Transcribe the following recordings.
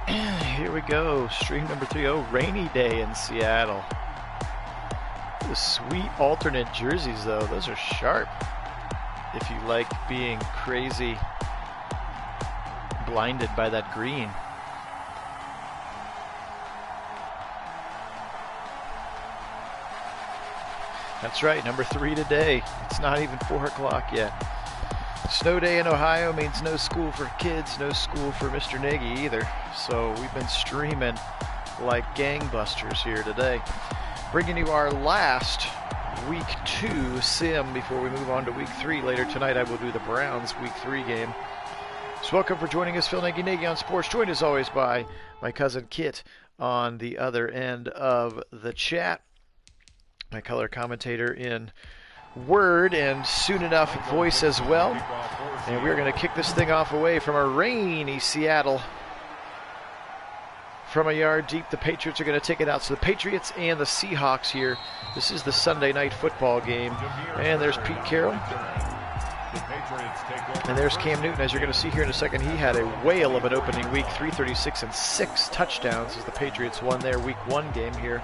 Here we go, stream number 3. Oh, rainy day in Seattle. The sweet alternate jerseys, though. Those are sharp. If you like being crazy blinded by that green. That's right, number 3 today. It's not even 4 o'clock yet. Snow day in Ohio means no school for kids, no school for Mr. Nagy either. So we've been streaming like gangbusters here today. Bringing you our last week 2 sim before we move on to week 3. Later tonight I will do the Browns week 3 game. So welcome for joining us, Phil Nagy on Sports, joined as always by my cousin Kit on the other end of the chat. My color commentator in word and soon enough voice as well. And we're going to kick this thing off away from a rainy Seattle. From a yard deep, the Patriots are going to take it out. So the Patriots and the Seahawks here. This is the Sunday night football game. And there's Pete Carroll. And there's Cam Newton. As you're going to see here in a second, he had a whale of an opening week. 336 and 6 touchdowns as the Patriots won their week 1 game here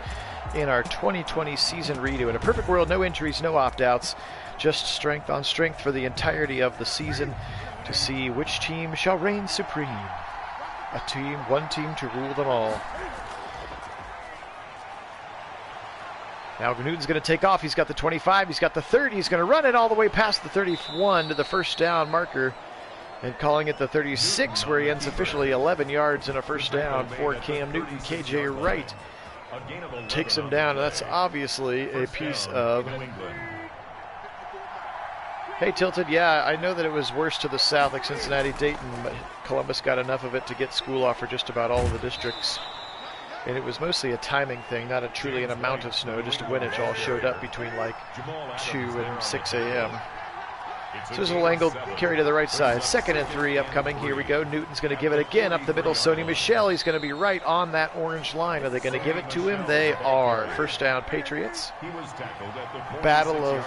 in our 2020 season redo. In a perfect world, no injuries, no opt-outs, just strength on strength for the entirety of the season to see which team shall reign supreme. One team to rule them all. Now Newton's going to take off. He's got the 25, he's got the 30, he's going to run it all the way past the 31 to the first down marker, and calling it the 36, where he ends officially 11 yards and a first down for Cam Newton. KJ Wright takes him down. That's obviously a piece of... Hey, Tilted, yeah, I know that it was worse to the south, like Cincinnati, Dayton, but Columbus got enough of it to get school off for just about all of the districts. And it was mostly a timing thing, not truly an amount of snow, just when it all showed up between like 2 and 6 a.m. So there's a little angle carry to the right side. 2nd and 3 upcoming. Here we go. Newton's going to give it again up the middle. Sony Michel, he's going to be right on that orange line. Are they going to give it to him? They are. First down, Patriots. Battle of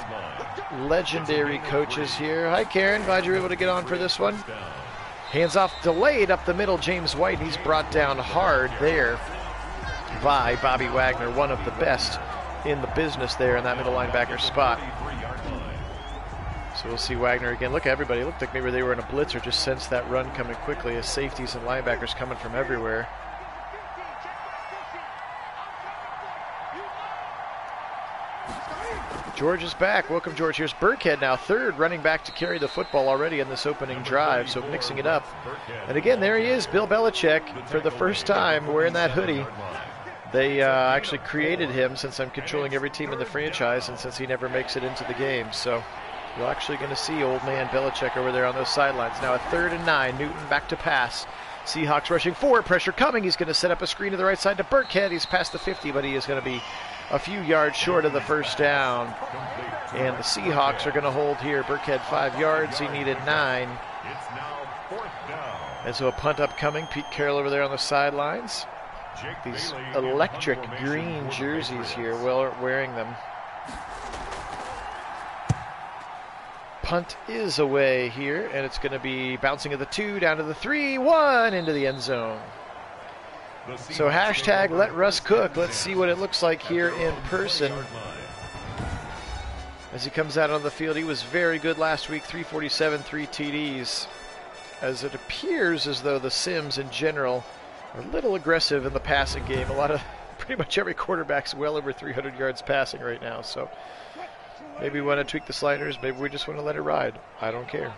legendary coaches here. Hi, Karen. Glad you were able to get on for this one. Hands off delayed up the middle. James White, he's brought down hard there by Bobby Wagner, one of the best in the business there in that middle linebacker spot. So we'll see Wagner again. Look at everybody. It looked like maybe they were in a blitz or just sensed that run coming quickly as safeties and linebackers coming from everywhere. George is back. Welcome, George. Here's Burkhead now, 3rd running back to carry the football already in this opening drive, so mixing it up. And again, there he is, Bill Belichick, for the first time wearing that hoodie. They actually created him since I'm controlling every team in the franchise and since he never makes it into the game. So you're actually going to see old man Belichick over there on those sidelines. Now a 3rd and 9, Newton back to pass. Seahawks rushing forward, pressure coming. He's going to set up a screen to the right side to Burkhead. He's past the 50, but he is going to be a few yards short of the first down. And the Seahawks are going to hold here. Burkhead 5 yards. He needed 9. And so a punt upcoming. Pete Carroll over there on the sidelines. These electric green jerseys here, well, wearing them. Punt is away here, and it's going to be bouncing at the 2, down to the 3, 1, into the end zone. So hashtag let Russ cook. Let's see what it looks like here in person. As he comes out on the field, he was very good last week, 347, 3 TDs. As it appears as though the Sims in general are a little aggressive in the passing game. Pretty much every quarterback's well over 300 yards passing right now. So maybe we want to tweak the sliders. Maybe we just want to let it ride. I don't care.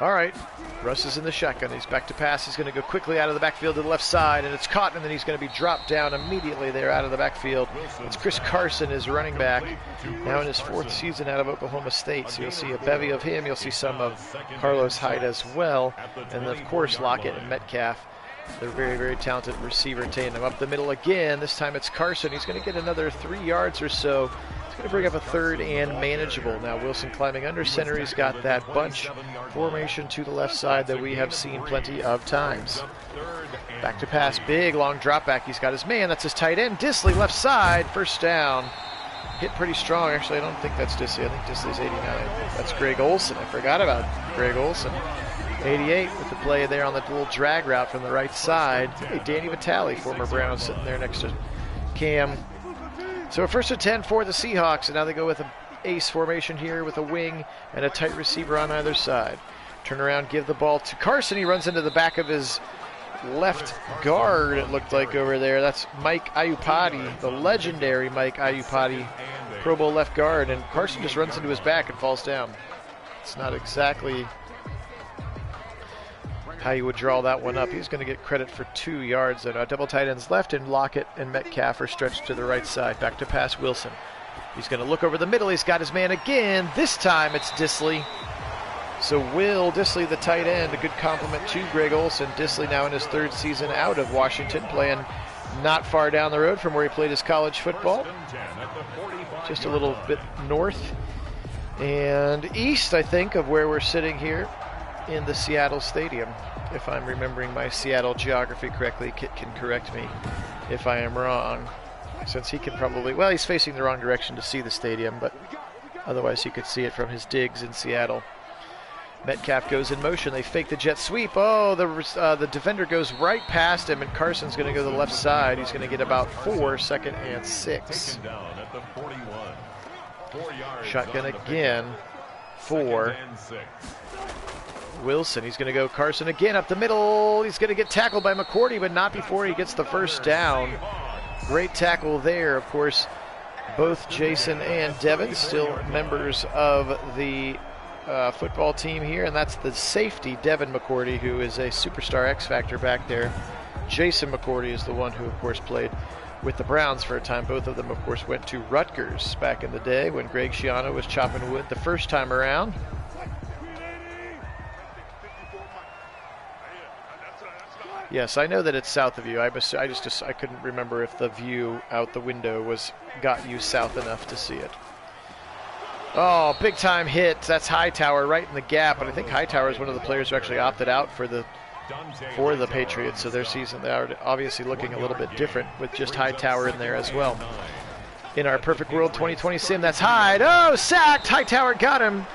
All right, Russ is in the shotgun. He's back to pass. He's going to go quickly out of the backfield to the left side, and it's caught, and then he's going to be dropped down immediately there out of the backfield. It's Chris Carson, his running back, now in his 4th season out of Oklahoma State. So you'll see a bevy of him. You'll see some of Carlos Hyde as well, and then, of course, Lockett and Metcalf. They're very, very talented receiver tandem. Up the middle again. This time it's Carson. He's going to get another 3 yards or so. He's going to bring up a 3rd and manageable. Now Wilson climbing under center. He's got that bunch formation to the left side that we have seen plenty of times. Back to pass. Big, long drop back. He's got his man. That's his tight end. Disley left side. First down. Hit pretty strong. Actually, I don't think that's Disley. I think Disley's 89. That's Greg Olsen. I forgot about Greg Olsen. 88 with the play there on the little drag route from the right side. Hey, Danny Vitale, former Brown, sitting there next to Cam. So a 1st and 10 for the Seahawks, and now they go with an ace formation here with a wing and a tight receiver on either side. Turn around, give the ball to Carson. He runs into the back of his left guard, it looked like over there. That's Mike Iupati, the legendary Mike Iupati, Pro Bowl left guard, and Carson just runs into his back and falls down. It's not exactly how you would draw that one up. He's going to get credit for 2 yards. And double tight ends left, and Lockett and Metcalf are stretched to the right side. Back to pass Wilson. He's going to look over the middle. He's got his man again. This time it's Dissly. So Will Dissly, the tight end, a good compliment to Greg Olsen. Dissly now in his 3rd season out of Washington, playing not far down the road from where he played his college football. Just a little bit north and east, I think, of where we're sitting here in the Seattle Stadium. If I'm remembering my Seattle geography correctly, Kit can correct me if I am wrong, since he can probably, well, he's facing the wrong direction to see the stadium, but otherwise he could see it from his digs in Seattle. Metcalf goes in motion. They fake the jet sweep. Oh, the defender goes right past him, and Carson's going to go to the left side. He's going to get about 4, 2nd and 6. Shotgun again for Wilson. He's going to go Carson again up the middle. He's going to get tackled by McCourty, but not before he gets the 1st down. Great tackle there. Of course, both Jason and Devin still members of the football team here, and that's the safety, Devin McCourty, who is a superstar X-Factor back there. Jason McCourty is the one who, of course, played with the Browns for a time. Both of them, of course, went to Rutgers back in the day when Greg Schiano was chopping wood the first time around. Yes, I know that it's south of you. I couldn't remember if the view out the window got you south enough to see it. Oh, big time hit. That's Hightower right in the gap, but I think Hightower is one of the players who actually opted out for the Patriots, so their season they are obviously looking a little bit different with just Hightower in there as well. In our Perfect World 2020 sim, that's Hyde. Oh, sacked. Hightower got him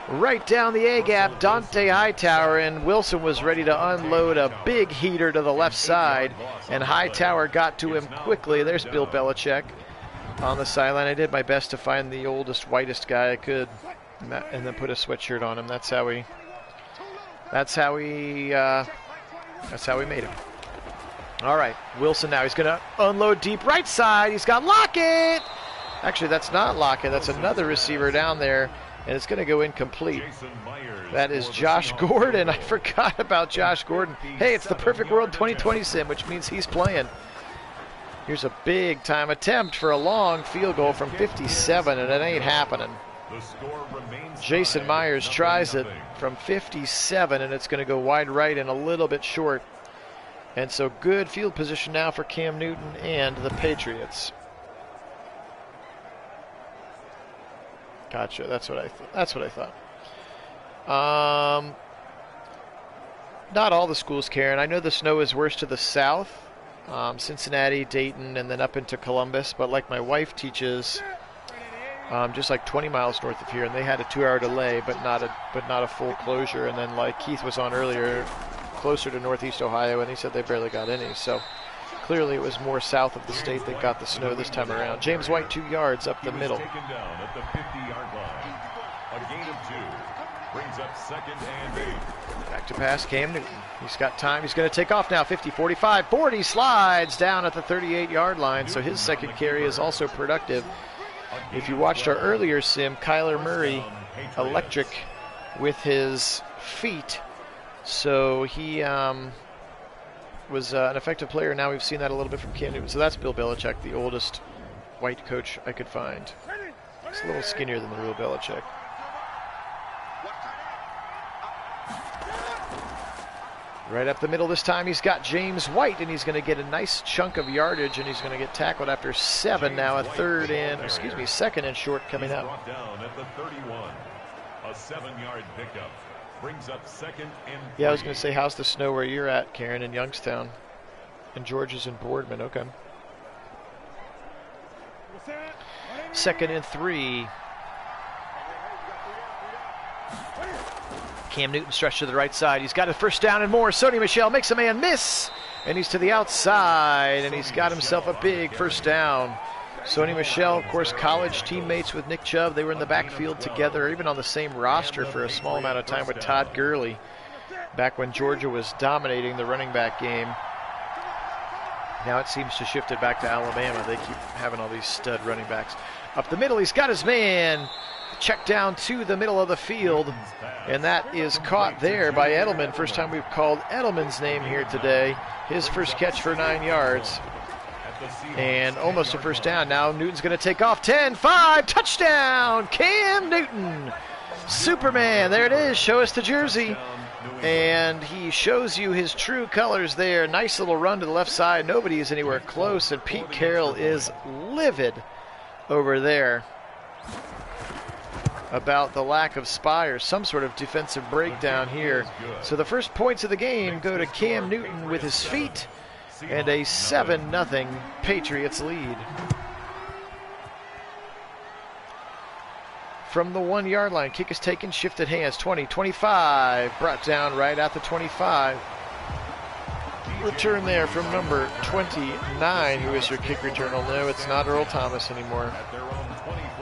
right down the A-gap. Dante Hightower, and Wilson was ready to unload a big heater to the left side, and Hightower got to him quickly. There's Bill Belichick on the sideline. I did my best to find the oldest, whitest guy I could, and then put a sweatshirt on him. That's how we made him. All right, Wilson now. He's going to unload deep right side. He's got Lockett. Actually, that's not Lockett. That's another receiver down there, and it's going to go incomplete. That is Josh Gordon. I forgot about Josh Gordon. Hey, it's the Perfect World 2020 sim, which means he's playing. Here's a big-time attempt for a long field goal from 57, and it ain't happening. Jason Myers tries it from 57, and it's going to go wide right and a little bit short. And so good field position now for Cam Newton and the Patriots. Gotcha. That's what I thought. Not all the schools, Karen. I know the snow is worse to the south. Cincinnati, Dayton, and then up into Columbus. But like my wife teaches, just like 20 miles north of here, and they had a 2-hour delay, but not a full closure. And then like Keith was on earlier, closer to Northeast Ohio, and he said they barely got any. So clearly it was more south of the state that got the snow this time around. James White, 2 yards up the middle. Taken down at the 50-yard line. A gain of 2 brings up 2nd and 8. Back to pass, Cam Newton. He's got time. He's going to take off now. 50, 45, 40. Slides down at the 38-yard line. So his second carry is also productive. If you watched our earlier sim, Kyler Murray, electric with his feet. So he was an effective player. Now we've seen that a little bit from Cam Newton. So that's Bill Belichick, the oldest white coach I could find. He's a little skinnier than the real Belichick. Right up the middle this time, he's got James White, and he's going to get a nice chunk of yardage, and he's going to get tackled after 7 now. A second and short coming up. Brought down at the 31. A 7-yard pickup brings up 2nd and 3. Yeah, I was going to say, how's the snow where you're at, Karen, in Youngstown? And George's in Boardman. Okay. 2nd and 3. Cam Newton stretched to the right side. He's got a first down and more. Sony Michel makes a man miss, and he's to the outside, and he's got himself a big first down. Sony Michel, of course, college teammates with Nick Chubb. They were in the backfield together, even on the same roster for a small amount of time with Todd Gurley, back when Georgia was dominating the running back game. Now it seems to shift it back to Alabama. They keep having all these stud running backs. Up the middle, he's got his man. Check down to the middle of the field, and that is caught there by Edelman. First time we've called Edelman's name here today. His first catch for 9 yards. And almost a first down. Now Newton's going to take off. 10-5, touchdown, Cam Newton. Superman, there it is. Show us the jersey. And he shows you his true colors there. Nice little run to the left side. Nobody is anywhere close, and Pete Carroll is livid over there about the lack of spy or some sort of defensive breakdown here. So the first points of the game go to Cam Newton with his feet, and a 7-0 Patriots lead. From the 1 yard line, kick is taken, shifted hands, 20, 25, brought down right at the 25. Return there from number 29, who is your kick returner. No, it's not Earl Thomas anymore.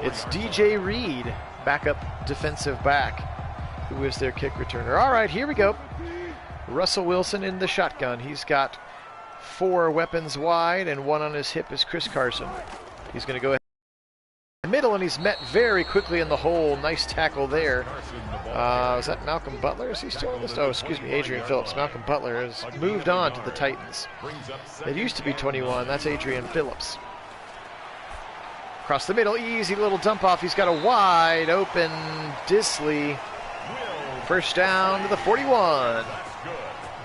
It's DJ Reed, backup defensive back, who is their kick returner. All right, here we go. Russell Wilson in the shotgun. He's got 4 weapons wide, and 1 on his hip is Chris Carson. He's going to go ahead in the middle, and he's met very quickly in the hole. Nice tackle there. Is that Malcolm Butler? Is he still in this? Oh, excuse me, Adrian Phillips. Malcolm Butler has moved on to the Titans. It used to be 21. That's Adrian Phillips. Across the middle, easy little dump off. He's got a wide open Disley. First down to the 41.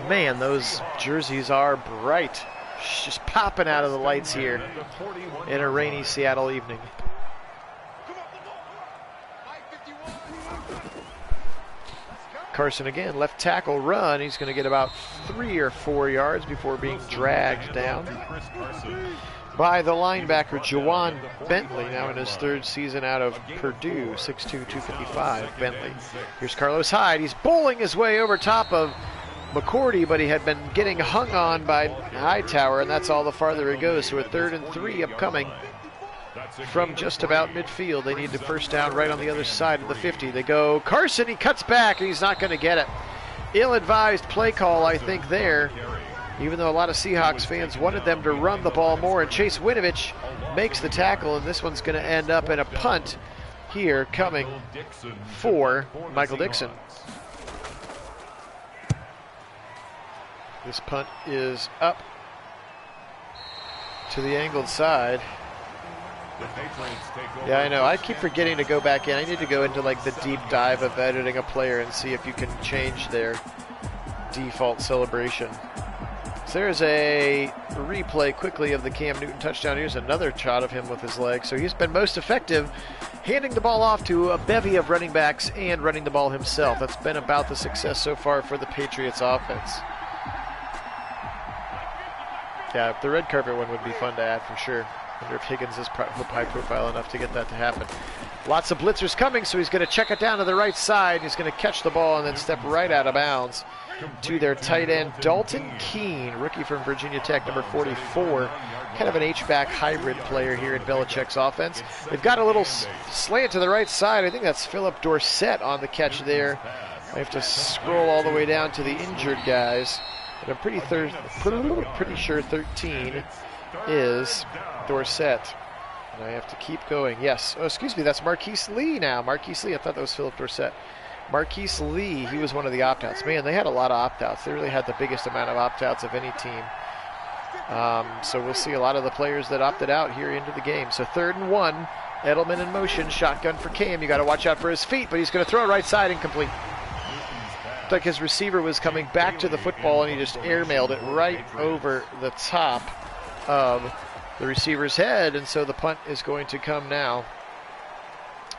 Man, those jerseys are bright. Just popping out of the lights here in a rainy Seattle evening. Carson again, left tackle run. He's going to get about 3 or 4 yards before being dragged down by the linebacker, Jawan Bentley, now in his 3rd season out of Purdue, 6'2", 255, Bentley. Here's Carlos Hyde. He's bowling his way over top of McCourty, but he had been getting hung on by Hightower, and that's all the farther it goes. So a 3rd and 3 upcoming from just about midfield. They need the first down right on the other side of the 50. They go Carson. He cuts back, and he's not going to get it. Ill-advised play call, I think, there. Even though a lot of Seahawks fans wanted them to run the ball more, and Chase Winovich makes the tackle, and this one's going to end up in a punt here coming for Michael Dixon. This punt is up to the angled side. Yeah, I know. I keep forgetting to go back in. I need to go into like the deep dive of editing a player and see if you can change their default celebration. So there's a replay quickly of the Cam Newton touchdown. Here's another shot of him with his leg. So he's been most effective handing the ball off to a bevy of running backs and running the ball himself. That's been about the success so far for the Patriots offense. Yeah, the red carpet one would be fun to add for sure. I wonder if Higgins is high profile enough to get that to happen. Lots of blitzers coming, so he's going to check it down to the right side. He's going to catch the ball and then step right out of bounds to their tight end, Dalton Keene, rookie from Virginia Tech, number 44. Kind of an H-back hybrid player here in Belichick's offense. They've got a little slant to the right side. I think that's Phillip Dorsett on the catch there. I have to scroll all the way down to the injured guys. But I'm pretty sure 13 is Dorsett. And I have to keep going. Yes. Oh, excuse me. That's Marquise Lee now. Marquise Lee. I thought that was Phillip Dorsett. Marquise Lee, he was one of the opt-outs. Man, they had a lot of opt-outs. They really had the biggest amount of opt-outs of any team. So we'll see a lot of the players that opted out here into the game. So 3rd and 1. Edelman in motion. Shotgun for Cam. You got to watch out for his feet, but he's going to throw it right side incomplete. Looked like his receiver was coming back to the football, and he just airmailed it right over the top of the receiver's head. And so the punt is going to come now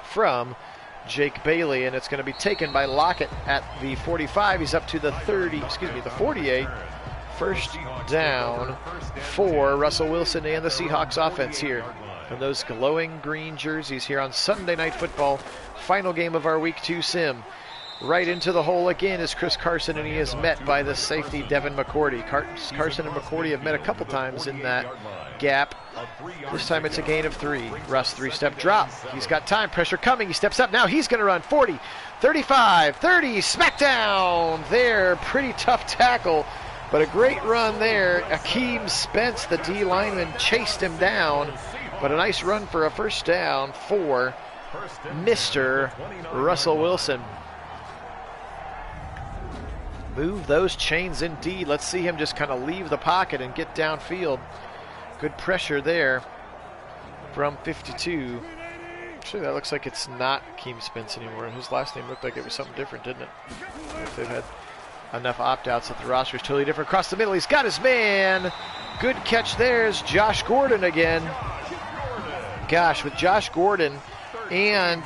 from Jake Bailey, and it's going to be taken by Lockett at the 45. He's up to the 48. First down for Russell Wilson and the Seahawks offense here. And those glowing green jerseys here on Sunday Night Football, final game of our Week 2 sim. right into the hole again is Chris Carson, and he is met by the safety Devin McCourty. Carson and McCourty have met a couple times in that gap. This time it's a gain of 3. Russ, 3-step drop. He's got time, pressure coming. He steps up now. He's going to run 40, 35, 30, smackdown there. Pretty tough tackle, but a great run there. Akeem Spence, the D lineman, chased him down, but a nice run for a first down for Mr. Russell Wilson. Move those chains indeed. Let's see him just kind of leave the pocket and get downfield. Good pressure there from 52. Actually, that looks like it's not Akeem Spence anymore. His last name looked like it was something different, didn't it? If they've had enough opt-outs that the roster is totally different. Across the middle, he's got his man. Good catch there is Josh Gordon again. Gosh, with Josh Gordon and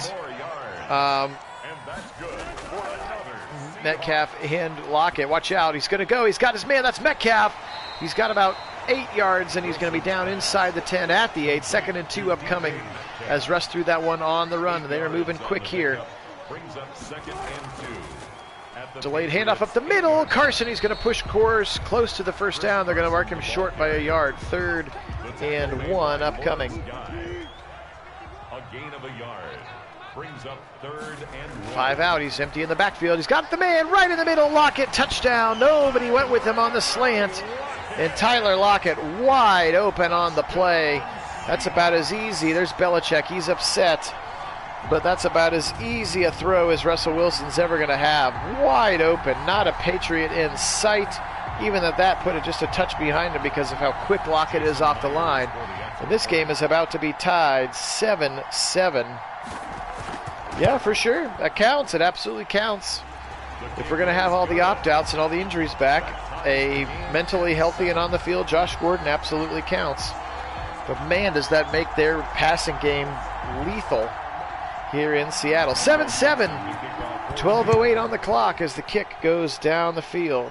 Metcalf and Lockett. Watch out, he's going to go. He's got his man, that's Metcalf. He's got about 8 yards, and he's going to be down inside the 10 at the 8. 2nd and 2 upcoming as Russ threw that one on the run. They are moving quick here. Delayed handoff up the middle. Carson, he's going to push course close to the first down. They're going to mark him short by a yard. 3rd and 1 upcoming. A gain of a yard. Brings up 3rd and 1. 5 out. He's empty in the backfield. He's got the man right in the middle. Lockett, touchdown. Nobody went with him on the slant. And Tyler Lockett wide open on the play. That's about as easy. There's Belichick. He's upset. But that's about as easy a throw as Russell Wilson's ever going to have. Wide open. Not a Patriot in sight. Even that put it just a touch behind him because of how quick Lockett is off the line. And this game is about to be tied 7-7. Yeah, for sure. That counts. It absolutely counts. If we're going to have all the opt-outs and all the injuries back, a mentally healthy and on the field Josh Gordon absolutely counts. But man, does that make their passing game lethal here in Seattle. 7-7. 12:08 on the clock as the kick goes down the field.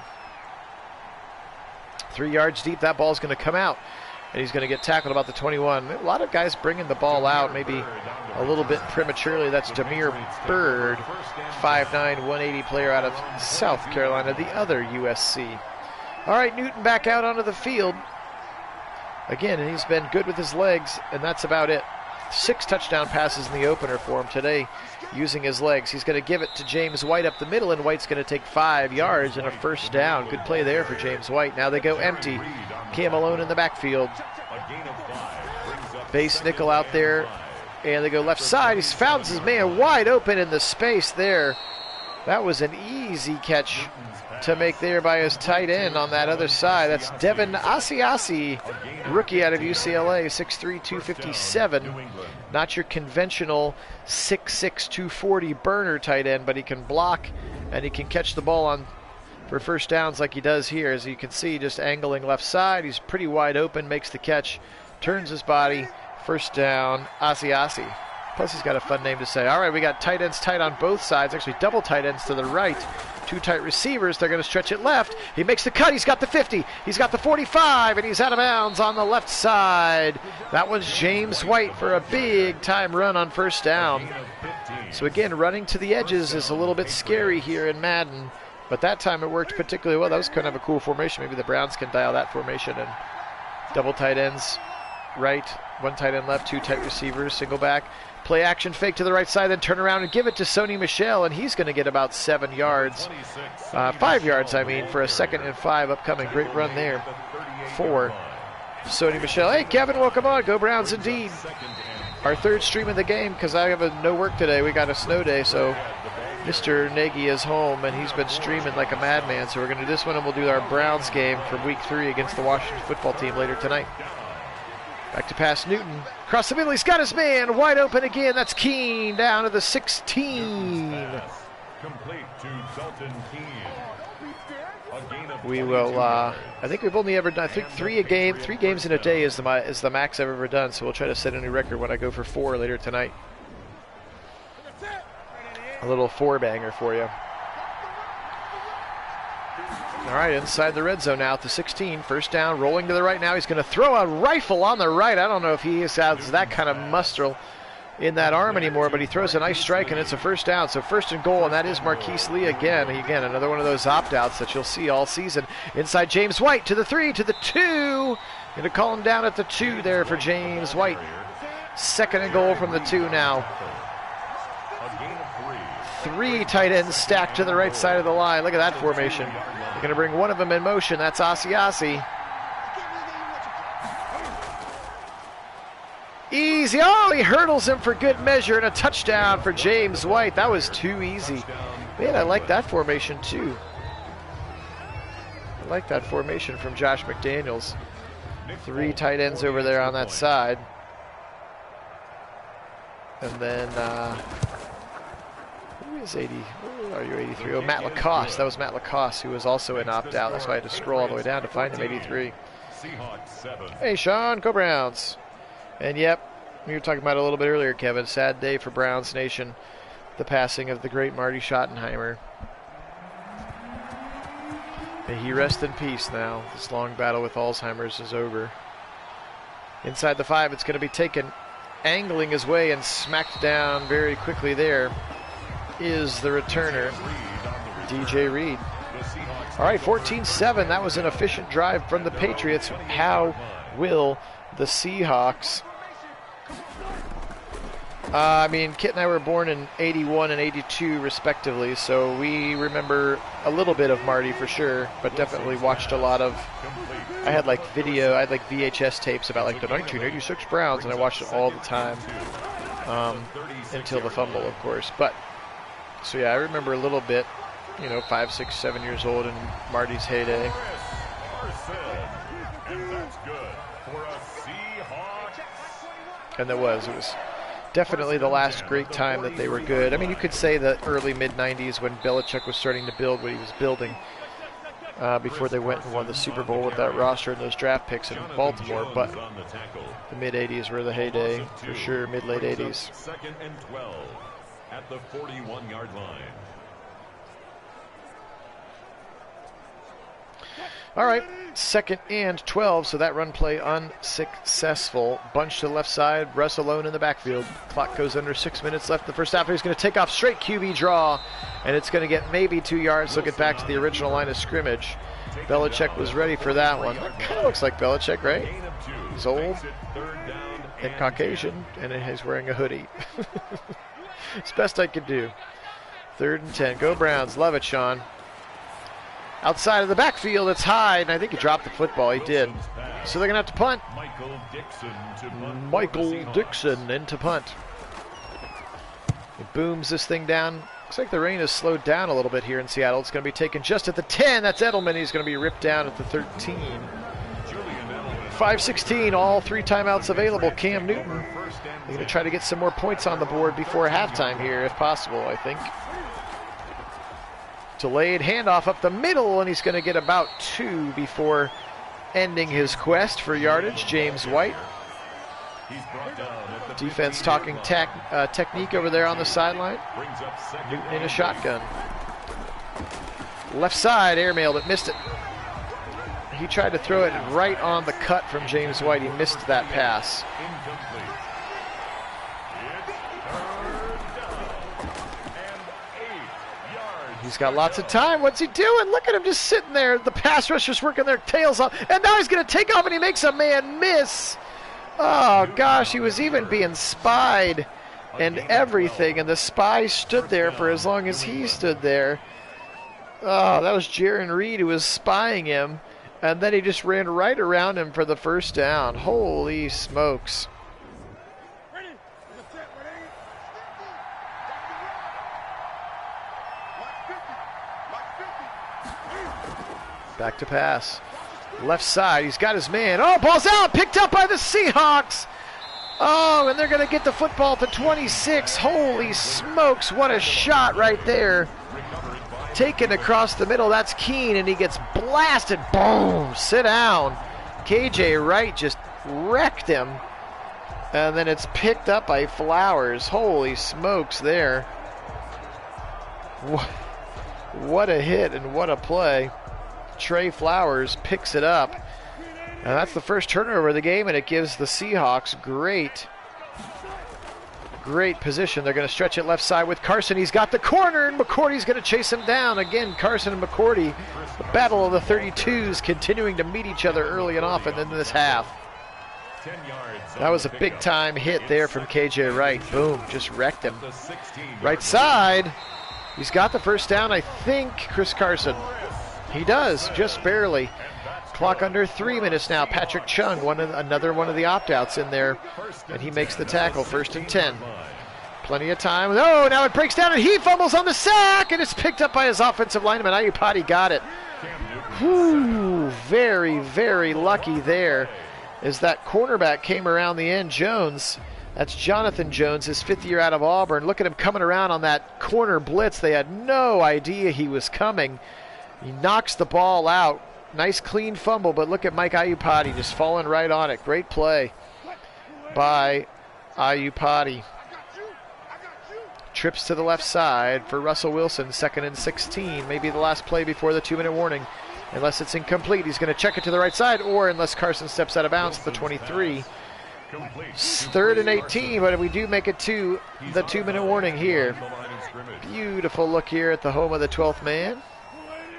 3 yards deep. That ball's going to come out, and he's going to get tackled about the 21. A lot of guys bringing the ball out maybe a little bit prematurely. That's Demir Bird, 5'9", 180 player out of South Carolina, the other USC. All right, Newton back out onto the field. Again, and he's been good with his legs, and that's about it. 6 touchdown passes in the opener for him today using his legs. He's going to give it to James White up the middle, and White's going to take 5 yards and a first down. Good play there for James White. Now they go empty. Cam Malone in the backfield. Base nickel out there, and they go left side. He found his man wide open in the space there. That was an easy catch to make there by his tight end on that other side. That's Devin Asiasi, rookie out of UCLA, 6'3", 257. Not your conventional 6'6", 240 burner tight end, but he can block and he can catch the ball on for first downs like he does here. As you can see, just angling left side. He's pretty wide open, makes the catch, turns his body. First down, Asiasi. Plus he's got a fun name to say. All right, we got tight ends tight on both sides. Actually, double tight ends to the right. 2 tight receivers. They're going to stretch it left. He makes the cut. He's got the 50. He's got the 45, and he's out of bounds on the left side. That was James White for a big-time run on first down. So again, running to the edges is a little bit scary here in Madden, but that time it worked particularly well. That was kind of a cool formation. Maybe the Browns can dial that formation and double tight ends right, 1 tight end left, 2 tight receivers, single back. Play action fake to the right side, then turn around and give it to Sony Michel, and he's going to get about 7 yards. 5 yards, I mean, for a 2nd and 5 upcoming. Great run there for Sony Michel. Hey, Kevin, welcome on. Go Browns indeed. Our 3rd stream of the game because I have no work today. We got a snow day, so Mr. Nagy is home, and he's been streaming like a madman. So we're going to do this one, and we'll do our Browns game from week 3 against the Washington football team later tonight. Back to pass Newton. Across the middle, he's got his man wide open again. That's Keene down to the 16. Complete to Dalton Keene. We will, I think we've only ever done, I think 3 games in a day is the max I've ever done, so we'll try to set a new record when I go for 4 later tonight. A little 4-banger for you. All right, inside the red zone now at the 16. First down, rolling to the right now. He's going to throw a rifle on the right. I don't know if he has that kind of in that arm anymore, but he throws a nice strike, and it's a first down. So 1st and goal, and that is Marquise Lee again. Again, another one of those opt-outs that you'll see all season. Inside James White to the 3, to the 2. Going to call him down at the 2 there for James White. 2nd and goal from the 2 now. 3 tight ends stacked to the right side of the line. Look at that formation. They're going to bring one of them in motion. That's Asiasi. Easy. Oh, he hurdles him for good measure, and a touchdown for James White. That was too easy. Man, I like that formation too. I like that formation from Josh McDaniels. 3 tight ends over there on that side. And then, who is 80? Who are you, 83? Oh, Matt Lacoste. That was Matt Lacoste, who was also an opt-out. That's why I had to scroll all the way down to find him, 83. Hey, Sean, go Browns. And yep, we were talking about it a little bit earlier, Kevin. Sad day for Browns Nation. The passing of the great Marty Schottenheimer. May he rest in peace now. This long battle with Alzheimer's is over. Inside the 5, it's going to be taken, angling his way and smacked down very quickly there is the returner, DJ Reed. All right, 14-7. That was an efficient drive from the Patriots. How will the Seahawks... I mean, Kit and I were born in 81 and 82 respectively, so we remember a little bit of Marty for sure, but definitely watched a lot of... I had like VHS tapes about like the 1986 Browns, and I watched it all the time until the fumble, of course. But so yeah, I remember a little bit, 5, 6, 7 years old in Marty's heyday. And it was definitely the last great time that they were good. I mean, you could say the early mid-90s when Belichick was starting to build what he was building before they went and won the Super Bowl with that roster and those draft picks in Baltimore. But the mid-80s were the heyday for sure, mid-late 80s. 2nd and 12 at the 41-yard line. All right, 2nd and 12, so that run play unsuccessful. Bunch to the left side, Russ alone in the backfield. Clock goes under 6 minutes left in the first half. He's going to take off straight QB draw, and it's going to get maybe 2 yards. He'll get back to the original line of scrimmage. Belichick was ready for that one. That kind of looks like Belichick, right? He's old and Caucasian, and he's wearing a hoodie. It's best I could do. 3rd and 10. Go Browns. Love it, Sean. Outside of the backfield, it's high, and I think he dropped the football. He did. So they're going to have to punt. Michael Dixon into punt. It booms this thing down. Looks like the rain has slowed down a little bit here in Seattle. It's going to be taken just at the 10. That's Edelman. He's going to be ripped down at the 13. 5:16, all 3 timeouts available. Cam Newton. They're going to try to get some more points on the board before halftime here, if possible, I think. Delayed handoff up the middle, and he's going to get about 2 before ending his quest for yardage. James White. Defense talking technique over there on the sideline. Newton in a shotgun. Left side, airmailed it, missed it. He tried to throw it right on the cut from James White. He missed that pass. He's got lots of time. What's he doing? Look at him just sitting there. The pass rushers working their tails off. And now he's going to take off, and he makes a man miss. Oh, gosh, he was even being spied and everything. And the spy stood there for as long as he stood there. Oh, that was Jaron Reed who was spying him. And then he just ran right around him for the first down. Holy smokes. Back to pass. Left side, he's got his man. Oh, ball's out, picked up by the Seahawks. Oh, and they're going to get the football to 26. Holy smokes, what a shot right there. Taken across the middle, that's Keene, and he gets blasted. Boom, sit down. KJ Wright just wrecked him. And then it's picked up by Flowers. Holy smokes there. What a hit and what a play. Trey Flowers picks it up. And that's the first turnover of the game, and it gives the Seahawks great Great position. They're going to stretch it left side with Carson. He's got the corner, and McCourty's going to chase him down. Again, Carson and McCourty, the battle of the 32s, continuing to meet each other early and often in this half. That was a big-time hit there from KJ Wright. Boom, just wrecked him. Right side. He's got the first down, I think, Chris Carson. He does, just barely. Clock under 3 minutes now. Patrick Chung, another one of the opt-outs in there, and he makes the tackle, 1st and 10. Plenty of time. Oh, now it breaks down, and he fumbles on the sack, and it's picked up by his offensive lineman. Ayupati got it. Whew, very, very lucky there as that cornerback came around the end. Jones, that's Jonathan Jones, his 5th year out of Auburn. Look at him coming around on that corner blitz. They had no idea he was coming. He knocks the ball out. Nice clean fumble, but look at Mike Ayupati just falling right on it. Great play by Ayupati. Trips to the left side for Russell Wilson, 2nd and 16. Maybe the last play before the 2-minute warning. Unless it's incomplete, he's going to check it to the right side, or unless Carson steps out of bounds at the 23. 3rd and 18, but if we do make it to the 2-minute warning here. Beautiful look here at the home of the 12th man.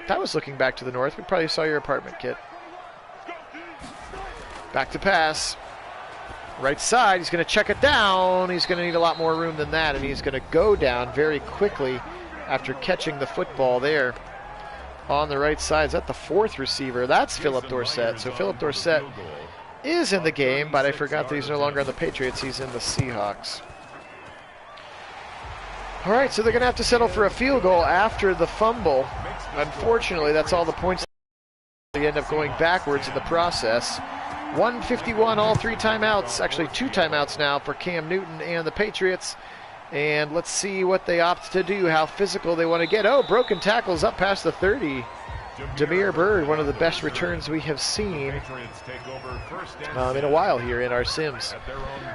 That was looking back to the north. We probably saw your apartment, Kit. Back to pass. Right side, he's going to check it down. He's going to need a lot more room than that, and he's going to go down very quickly after catching the football there on the right side. Is that the 4th receiver? That's Phillip Dorsett. So Phillip Dorsett is in the game, but I forgot that he's no longer on the Patriots. He's in the Seahawks. All right, so they're going to have to settle for a field goal after the fumble. Unfortunately, that's all the points. They end up going backwards in the process. 1:51, all 3 timeouts, actually 2 timeouts now for Cam Newton and the Patriots. And let's see what they opt to do, how physical they want to get. Oh, broken tackles up past the 30. Demir Bird, one of the best returns we have seen in a while here in our sims.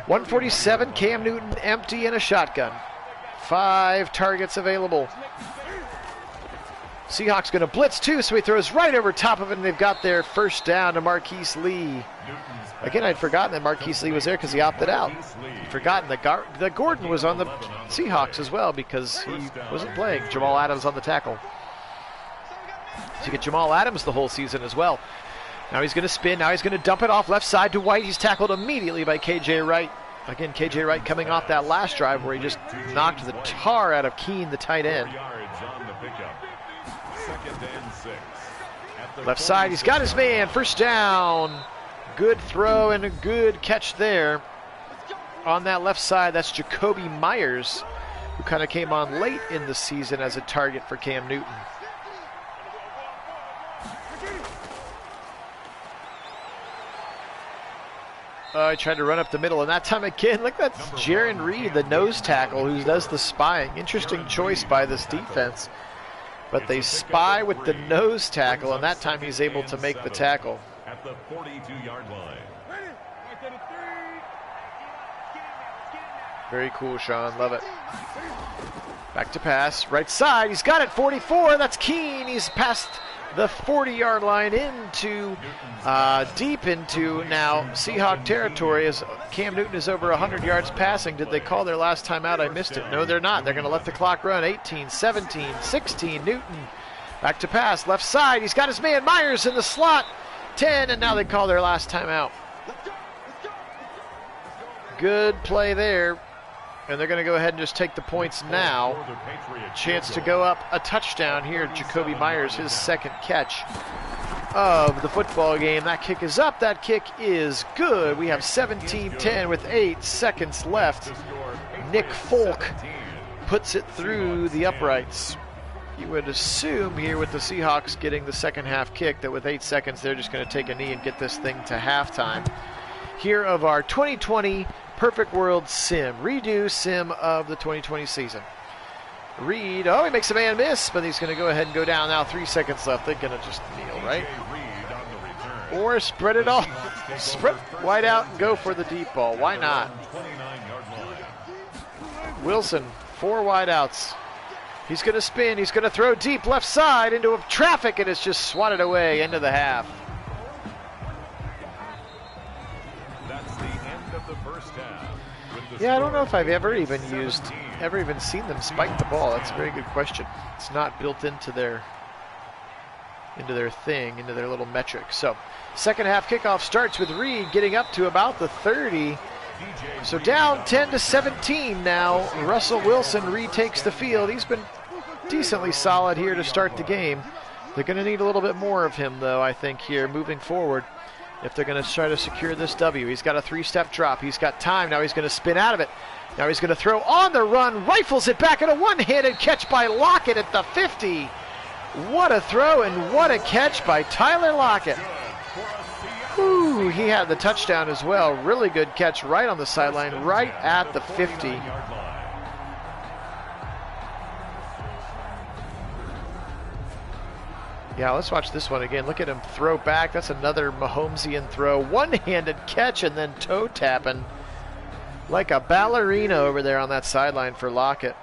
147, Cam Newton empty and a shotgun. 5 targets available. Seahawks going to blitz too, so he throws right over top of it, and they've got their first down to Marquise Lee. Again, I'd forgotten that Marquise Lee was there because he opted out. I'd forgotten that Gordon was on the Seahawks as well because he wasn't playing. Jamal Adams on the tackle. So you get Jamal Adams the whole season as well. Now he's going to spin. Now he's going to dump it off left side to White. He's tackled immediately by KJ Wright. Again, KJ Wright coming off that last drive where he just knocked the tar out of Keene, the tight end. Left side, he's got his man, first down. Good throw and a good catch there. On that left side, that's Jacoby Myers, who kind of came on late in the season as a target for Cam Newton. I tried to run up the middle, and that time again, look, that's Jaron Reed, the nose tackle, who does the spying. Interesting choice by this defense. But they spy with the nose tackle, and that time he's able to make the tackle. At the 42-yard line. Very cool, Sean. Love it. Back to pass. Right side. He's got it. 44. That's Keene. He's past the 40-yard line into deep into now Seahawk territory as Cam Newton is over 100 yards passing. Did they call their last time out? I missed it. No, they're not. They're going to let the clock run. 18, 17, 16. Newton back to pass. Left side. He's got his man Myers in the slot. 10, and now they call their last time out. Good play there. And they're going to go ahead and just take the points now. Chance to go up a touchdown here. Jacoby Myers, his 2nd catch of the football game. That kick is up. That kick is good. We have 17-10 with 8 seconds left. Nick Folk puts it through the uprights. You would assume here with the Seahawks getting the second half kick that with 8 seconds they're just going to take a knee and get this thing to halftime. Here of our 2020 Perfect World Sim, redo sim of the 2020 season. Reed, oh, he makes a man miss, but he's going to go ahead and go down now. 3 seconds left. They're going to just kneel, right? Or spread it off. Spread wide out and go for the deep ball. Why not? Wilson, 4 wide outs. He's going to spin. He's going to throw deep left side into traffic, and it's just swatted away into the half. That's the end of the first half. Yeah, I don't know if I've ever even seen them spike the ball. That's a very good question. It's not built into their thing, into their little metric. So, second half kickoff starts with Reed getting up to about the 30. So down 10-17 now. Russell Wilson retakes the field. He's been decently solid here to start the game. They're going to need a little bit more of him, though, I think, here moving forward, if they're going to try to secure this W. He's got a 3-step drop. He's got time. Now he's going to spin out of it. Now he's going to throw on the run, rifles it back, and a one-handed catch by Lockett at the 50. What a throw and what a catch by Tyler Lockett. Ooh, he had the touchdown as well. Really good catch right on the sideline, right at the 50. Yeah, let's watch this one again. Look at him throw back. That's another Mahomesian throw. One-handed catch and then toe tapping like a ballerina over there on that sideline for Lockett.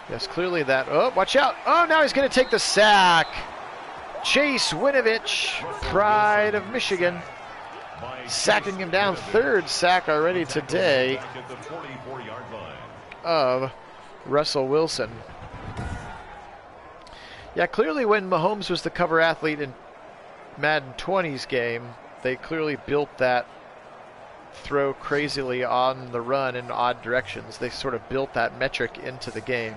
Yes, clearly that. Oh, watch out. Oh, now he's going to take the sack. Chase Winovich, pride of Michigan, sacking him down. Third sack already today of Russell Wilson. Yeah, clearly when Mahomes was the cover athlete in Madden 20's game, they clearly built that throw crazily on the run in odd directions. They sort of built that metric into the game.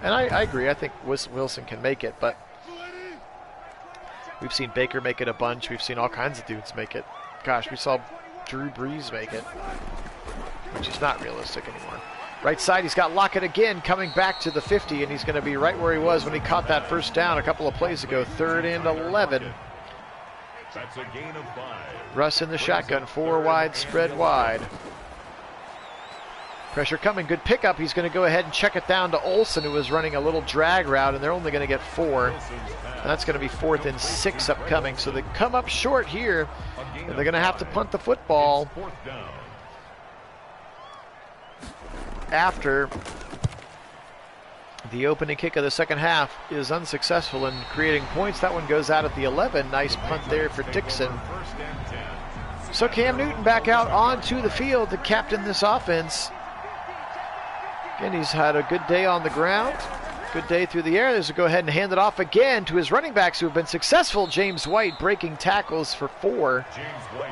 And I agree. I think Wilson can make it, but we've seen Baker make it a bunch. We've seen all kinds of dudes make it. Gosh, we saw Drew Brees make it, which is not realistic anymore. Right side, he's got Lockett again coming back to the 50, and he's going to be right where he was when he caught that first down a couple of plays ago. 3rd and 11. That's a gain of 5. Russ in the shotgun, 4 wide, spread wide. Pressure coming, good pickup. He's going to go ahead and check it down to Olsen, who was running a little drag route, and they're only going to get 4. And that's going to be 4th and 6 upcoming. So they come up short here, and they're going to have to punt the football after the opening kick of the second half is unsuccessful in creating points. That one goes out at the 11. Nice punt there for Dixon. So Cam Newton back out onto the field to captain this offense. Again, he's had a good day on the ground, good day through the air. There's a go ahead and hand it off again to his running backs who have been successful. James White breaking tackles for 4.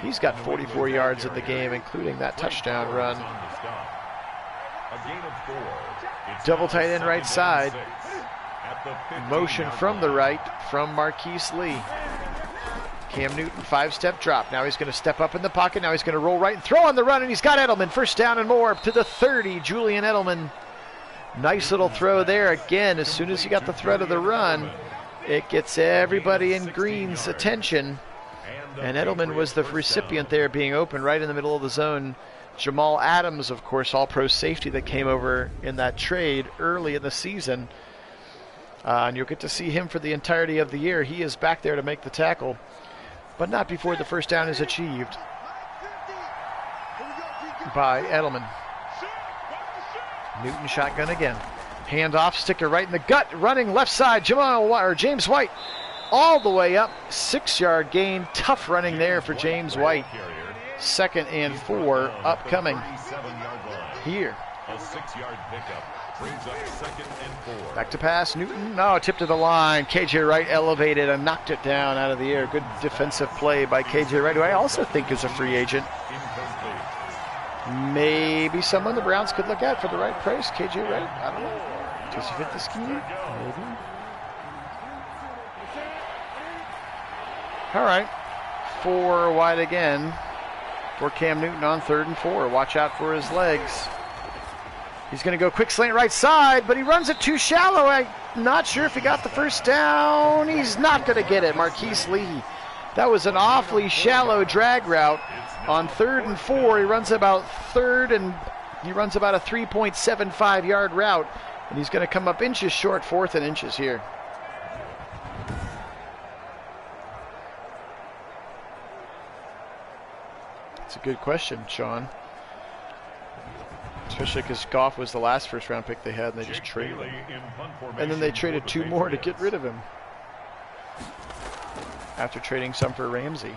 He's got 44 yards in the game, including that touchdown run. Double tight end right side. Motion from the right from Marquise Lee. Cam Newton, 5-step drop. Now he's going to step up in the pocket. Now he's going to roll right and throw on the run, and he's got Edelman. First down and more up to the 30. Julian Edelman. Nice little throw there. Again, as soon as he got the threat of the run, it gets everybody in green's attention. And Edelman was the recipient there, being open right in the middle of the zone. Jamal Adams, of course, all-pro safety that came over in that trade early in the season. And you'll get to see him for the entirety of the year. He is back there to make the tackle, but not before the first down is achieved by Edelman. Newton shotgun again. Hand off, sticker right in the gut, running left side, James White all the way up. 6-yard gain. Tough running there for James White. 2nd and 4 upcoming here. A 6-yard pickup brings up 2nd and 4. Back to pass, Newton. No, tip to the line. KJ Wright elevated and knocked it down out of the air. Good defensive play by KJ Wright, who I also think is a free agent. Maybe someone the Browns could look at for the right price. KJ Wright, I don't know. Does he fit the scheme? Maybe. All right. 4 wide again for Cam Newton on 3rd and 4. Watch out for his legs. He's going to go quick slant right side, but he runs it too shallow. I'm not sure if he got the first down. He's not going to get it. Marquise Lee. That was an awfully shallow drag route on 3rd and 4. He runs about a 3.75 yard route, and he's going to come up inches short, 4th and inches here. That's a good question, Sean. Especially because Goff was the last first-round pick they had, and they just traded him. And then they traded 2 more to get rid of him after trading some for Ramsey.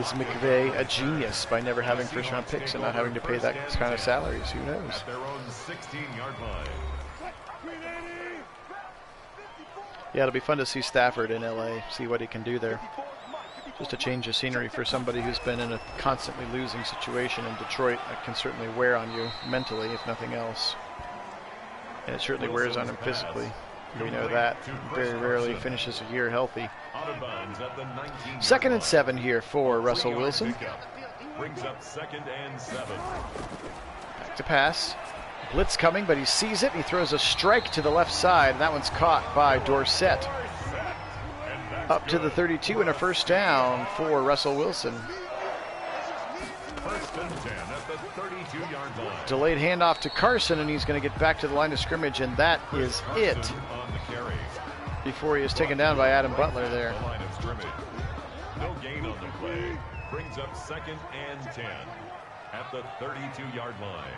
Is McVay a genius by never having first-round picks and not having to pay that kind of salaries? Who knows? At their own 16-yard line. Yeah, it'll be fun to see Stafford in LA, see what he can do there. Just a change of scenery for somebody who's been in a constantly losing situation in Detroit. That can certainly wear on you mentally, if nothing else. And it certainly wears on him physically. We know that. Very rarely finishes a year healthy. 2nd and 7 here for Russell Wilson. Brings up 2nd and 7. Back to pass. Blitz coming, but he sees it. He throws a strike to the left side, and that one's caught by Dorsett. Up to the 32 and a first down for Russell Wilson. 1st and 10 at the 32-yard line. Delayed handoff to Carson, and he's going to get back to the line of scrimmage, and that is it. On the carry. Before he is taken down by Adam Butler there. The line of scrimmage. No gain on the play. Brings up 2nd and 10 at the 32-yard line.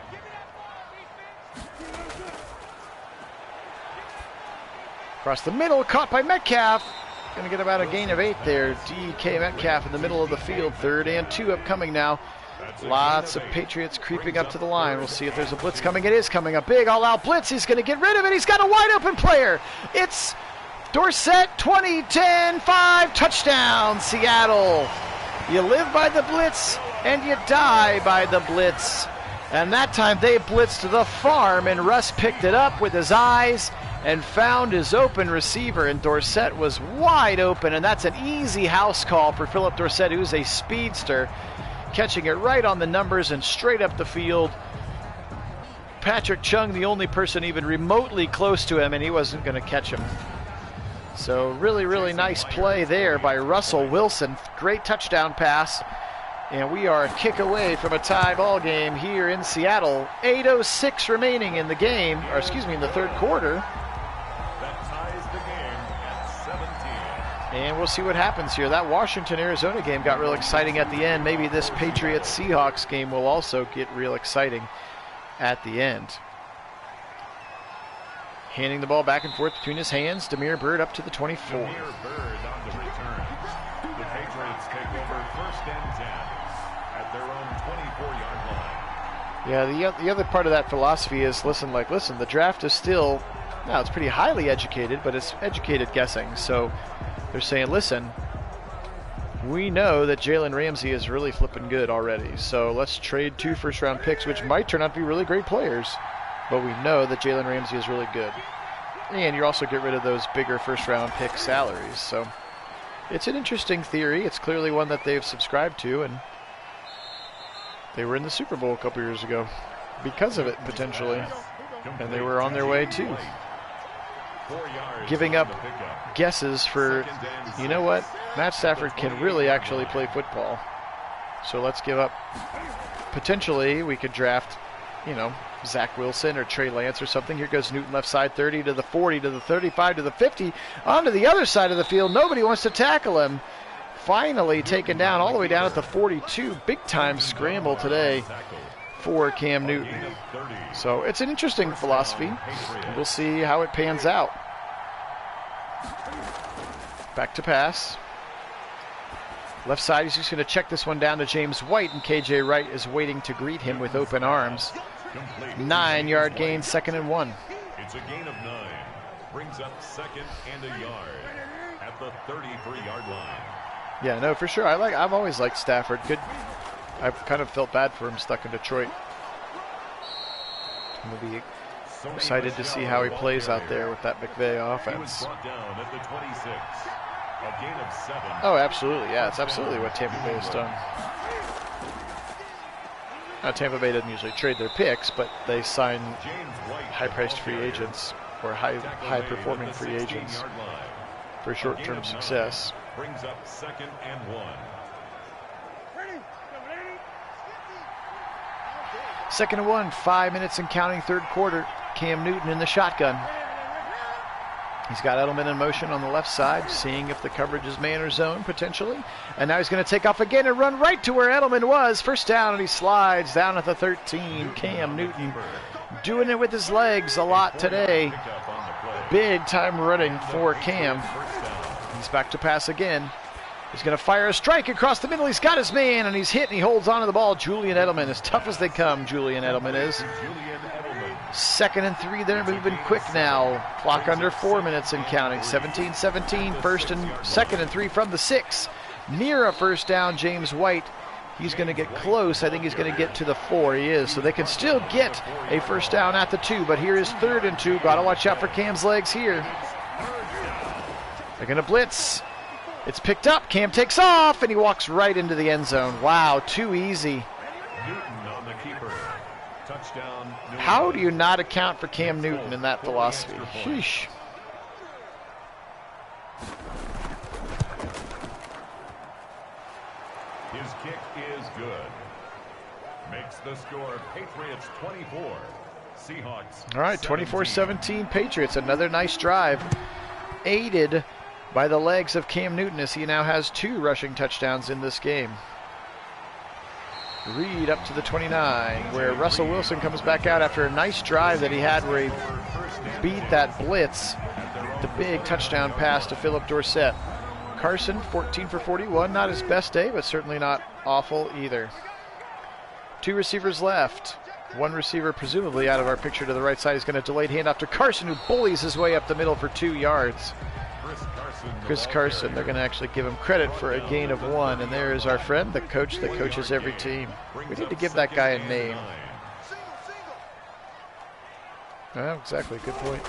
Across the middle, caught by Metcalf. Going to get about a gain of 8 there. DK Metcalf in the middle of the field. 3rd and 2 upcoming now. Lots of Patriots creeping up to the line. We'll see if there's a blitz coming. It is coming. A big all-out blitz. He's going to get rid of it. He's got a wide-open player. It's Dorsett. 20, 10, 5. Touchdown, Seattle. You live by the blitz, and you die by the blitz. And that time they blitzed the farm, and Russ picked it up with his eyes and found his open receiver, and Dorsett was wide open, and that's an easy house call for Phillip Dorsett, who's a speedster, catching it right on the numbers and straight up the field. Patrick Chung, the only person even remotely close to him, and he wasn't going to catch him. So really, really nice play there by Russell Wilson. Great touchdown pass. And we are a kick away from a tie ball game here in Seattle. 8:06 remaining in the game, or excuse me, in the 3rd quarter. That ties the game at 17. And we'll see what happens here. That Washington-Arizona game got real exciting at the end. Maybe this Patriots-Seahawks game will also get real exciting at the end. Handing the ball back and forth between his hands. Damiere Byrd up to the 24. Damiere Byrd on the return. The Patriots take over 1st and 10 at their own 24-yard line. Yeah, the other part of that philosophy is, listen, the draft is still, now it's pretty highly educated, but it's educated guessing. So they're saying, listen, we know that Jalen Ramsey is really flipping good already. So let's trade 2 first-round picks, which might turn out to be really great players. But we know that Jalen Ramsey is really good. And you also get rid of those bigger first-round pick salaries. So it's an interesting theory. It's clearly one that they've subscribed to, and they were in the Super Bowl a couple years ago because of it, potentially. And they were on their way, too. Giving up guesses for, you know what, Matt Stafford can really actually play football. So let's give up, potentially, we could draft, you know, Zach Wilson or Trey Lance or something. Here goes Newton left side, 30 to the 40 to the 35 to the 50. Onto the other side of the field. Nobody wants to tackle him. Finally taken down all the way down at the 42. Big time scramble today for Cam Newton. So it's an interesting philosophy. We'll see how it pans out. Back to pass. Left side, he's just going to check this one down to James White, and KJ Wright is waiting to greet him with open arms. 9-yard gain, 2nd and 1. It's a gain of 9. Brings up 2nd and a yard at the 33-yard line. Yeah, no, for sure. I've always liked Stafford. Good. I've kind of felt bad for him stuck in Detroit. We'll be excited to see how he plays out there with that McVay offense. He was brought down at the 26. A gain of 7. Oh, absolutely. Yeah, it's absolutely what Tampa Bay has done. Now, Tampa Bay doesn't usually trade their picks, but they sign high-priced free agents or high-performing free agents for short-term success. Brings up 2nd and 1. 2nd and 1, 5 minutes and counting, 3rd quarter. Cam Newton in the shotgun. He's got Edelman in motion on the left side, seeing if the coverage is man or zone, potentially. And now he's going to take off again and run right to where Edelman was. First down, and he slides down at the 13. Cam Newton doing it with his legs a lot today. Big time running for Cam. He's back to pass again. He's going to fire a strike across the middle. He's got his man, and he's hit, and he holds on to the ball. Julian Edelman, as tough as they come, Julian Edelman is. 2nd and 3 there, moving quick now. Clock under 4 minutes and counting. 17-17, 2nd and 3 from the 6. Near a first down, James White. He's going to get close. I think he's going to get to the 4. He is. So they can still get a first down at the 2, but here is 3rd and 2. Got to watch out for Cam's legs here. They're going to blitz. It's picked up. Cam takes off, and he walks right into the end zone. Wow, too easy. Newton on the keeper. Touchdown. How do you not account for Cam Newton in that philosophy? Sheesh. His kick is good. Makes the score Patriots 24. Seahawks. All right, 24-17 Patriots. Another nice drive. Aided by the legs of Cam Newton as he now has 2 rushing touchdowns in this game. Reed up to the 29, where Russell Wilson comes back out after a nice drive that he had where he beat that blitz. The big touchdown pass to Phillip Dorsett. Carson, 14 for 41. Not his best day, but certainly not awful either. 2 receivers left. 1 receiver presumably out of our picture to the right side is going to delayed handoff to Carson, who bullies his way up the middle for 2 yards. Chris Carson, they're going to actually give him credit for a gain of 1. And there is our friend, the coach that coaches every team. We need to give that guy a name. Oh, exactly. Good point.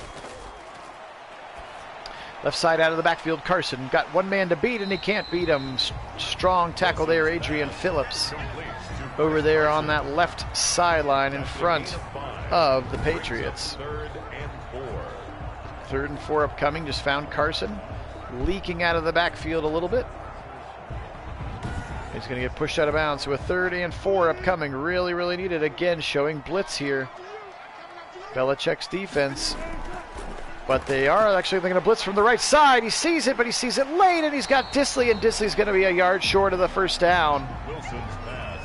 Left side out of the backfield, Carson. Got 1 man to beat, and he can't beat him. Strong tackle there, Adrian Phillips. Over there on that left sideline in front of the Patriots. 3rd and 4 upcoming. Just found Carson leaking out of the backfield a little bit. He's going to get pushed out of bounds. So a 3rd and 4 upcoming. Really, really needed. Again, showing blitz here. Belichick's defense. But they are actually going to blitz from the right side. He sees it, but he sees it late, and he's got Disley, and Disley's going to be a yard short of the first down.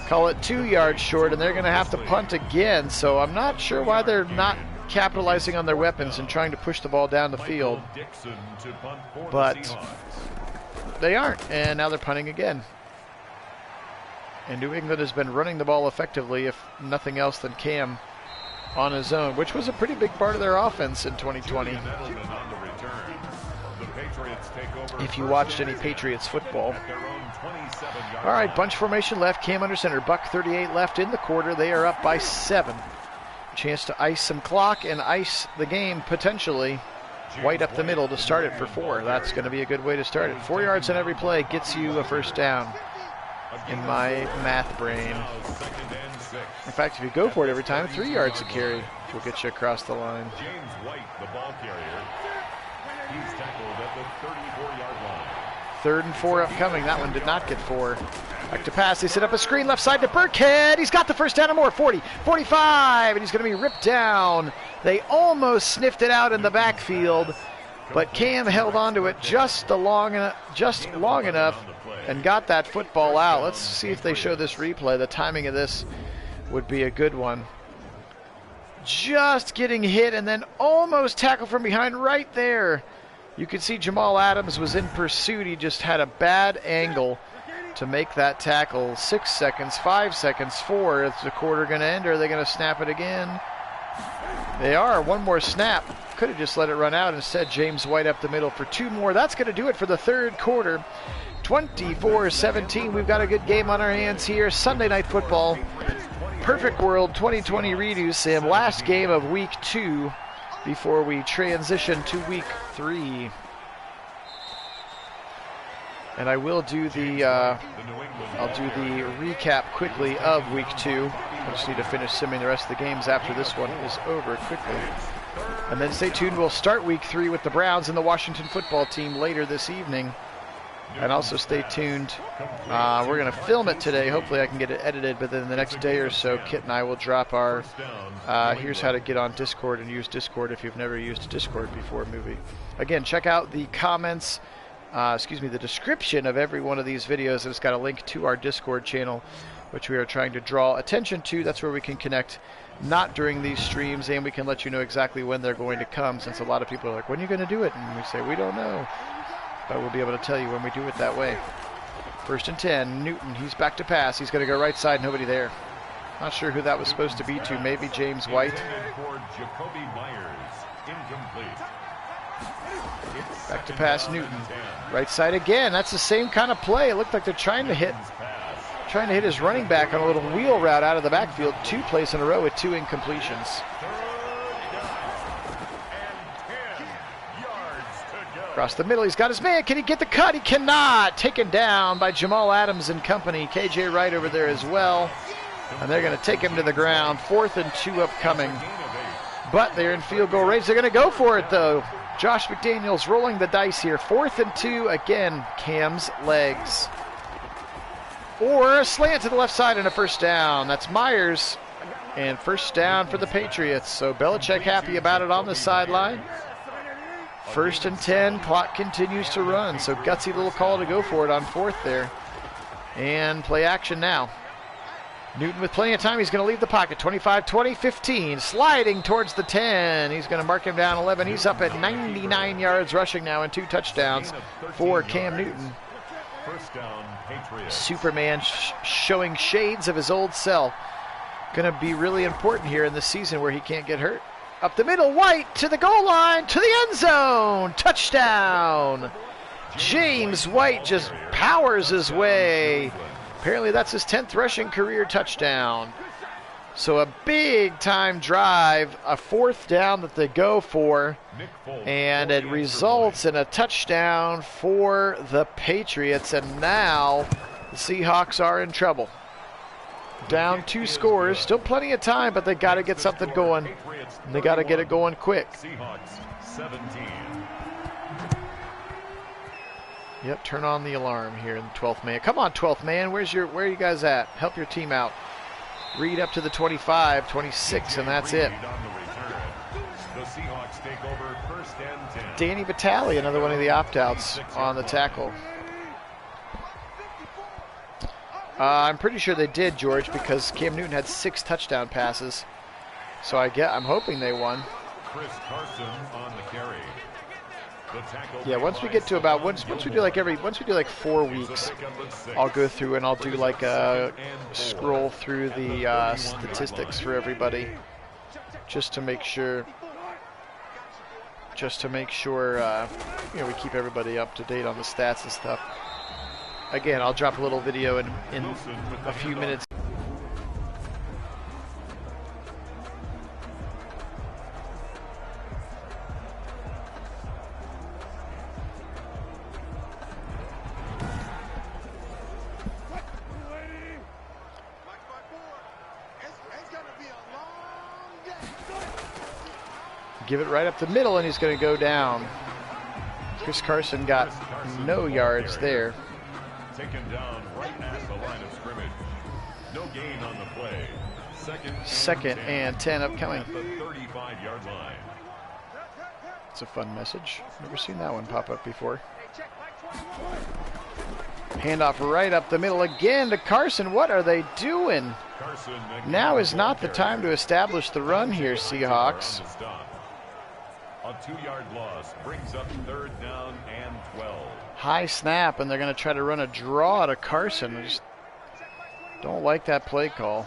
Call it 2 yards short, and they're going to have to punt again. So I'm not sure why they're not capitalizing on their weapons and trying to push the ball down the field. But they aren't, and now they're punting again. And New England has been running the ball effectively, if nothing else than Cam on his own, which was a pretty big part of their offense in 2020. If you watched any Patriots football. All right, bunch formation left, Cam under center, $1:38 left in the quarter. They are up by 7. Chance to ice some clock and ice the game potentially. White up the middle to start it for 4. That's going to be a good way to start it. 4 yards on every play gets you a first down in my math brain. In fact, if you go for it every time, 3 yards a carry will get you across the line. James White, the ball carrier. He's tackled at the 34-yard line. 3rd and 4 upcoming. That one did not get 4. Back to pass. They set up a screen left side to Burkhead. He's got the first down and more. 40, 45, and he's going to be ripped down. They almost sniffed it out in the backfield, but Cam held onto it just long enough and got that football out. Let's see if they show this replay. The timing of this would be a good one. Just getting hit and then almost tackled from behind right there. You could see Jamal Adams was in pursuit. He just had a bad angle to make that tackle. 6 seconds, 5 seconds, 4. Is the quarter going to end, or are they going to snap it again? They are. 1 more snap. Could have just let it run out. Instead, James White up the middle for 2 more. That's going to do it for the 3rd quarter. 24-17. We've got a good game on our hands here. Sunday Night Football. Perfect World 2020 redo sim. Last game of week 2 before we transition to week 3. And I will do the I'll do the recap quickly of week 2. I just need to finish simming the rest of the games after this one is over quickly. And then stay tuned. We'll start week 3 with the Browns and the Washington football team later this evening. And also stay tuned. We're going to film it today. Hopefully I can get it edited, but then the next day or so, Kit and I will drop our here's how to get on Discord and use Discord if you've never used Discord before movie. Again, check out the comments, the description of every one of these videos. It's got a link to our Discord channel, which we are trying to draw attention to. That's where we can connect, not during these streams, and we can let you know exactly when they're going to come, since a lot of people are like, when are you going to do it? And we say, we don't know. But we'll be able to tell you when we do it that way. First and 10. Newton, he's back to pass. He's going to go right side. Nobody there. Not sure who that was supposed to be to. Maybe James White. Back to pass Newton. Right side again. That's the same kind of play. It looked like they're trying to hit his running back on a little wheel route out of the backfield. 2 plays in a row with 2 incompletions. Across the middle, he's got his man. Can he get the cut? He cannot. Taken down by Jamal Adams and company. KJ Wright over there as well. And they're going to take him to the ground. 4th and 2 upcoming. But they're in field goal range. They're going to go for it, though. Josh McDaniels rolling the dice here. 4th and 2. Again, Cam's legs. Or a slant to the left side and a first down. That's Myers. And first down for the Patriots. So Belichick happy about it on the sideline. 1st and 10. Clock continues to run. So gutsy little call to go for it on 4th there. And play action now. Newton with plenty of time. He's going to leave the pocket. 25, 20, 15. Sliding towards the 10. He's going to mark him down 11. He's up at 99 yards rushing now and 2 touchdowns for Cam Newton. First down, Patriots. Superman showing shades of his old self. Going to be really important here in the season where he can't get hurt. Up the middle, White to the goal line, to the end zone. Touchdown. James White just powers his way. Apparently that's his 10th rushing career touchdown. So a big-time drive, a 4th down that they go for, and it results in a touchdown for the Patriots. And now the Seahawks are in trouble. Down 2 scores, still plenty of time, but they got to get something going. And they got to get it going quick. Seahawks 17. Yep, turn on the alarm here in the 12th man. Come on, 12th man. Where are you guys at? Help your team out. Read up to the 25, 26, and that's it. The Seahawks take over 1st and 10. Danny Vitale, another one of the opt-outs on the tackle. I'm pretty sure they did, George, because Cam Newton had 6 touchdown passes. So I'm hoping they won. Chris Carson on the carry. Yeah, once we get to about once we do like 4 weeks, I'll go through and I'll do like a scroll through the statistics for everybody, just to make sure we keep everybody up to date on the stats and stuff. Again, I'll drop a little video in a few minutes. Give it right up the middle, and he's going to go down. Chris Carson got no yards there. Taken down right at the line of scrimmage. No gain on the play. Second and 10 upcoming. At the 35-yard line. It's a fun message. Never seen that one pop up before. Handoff right up the middle again to Carson. What are they doing? Now is not the time to establish the run here, Seahawks. A 2-yard loss brings up 3rd down and 12. High snap, and they're going to try to run a draw to Carson. I just don't like that play call.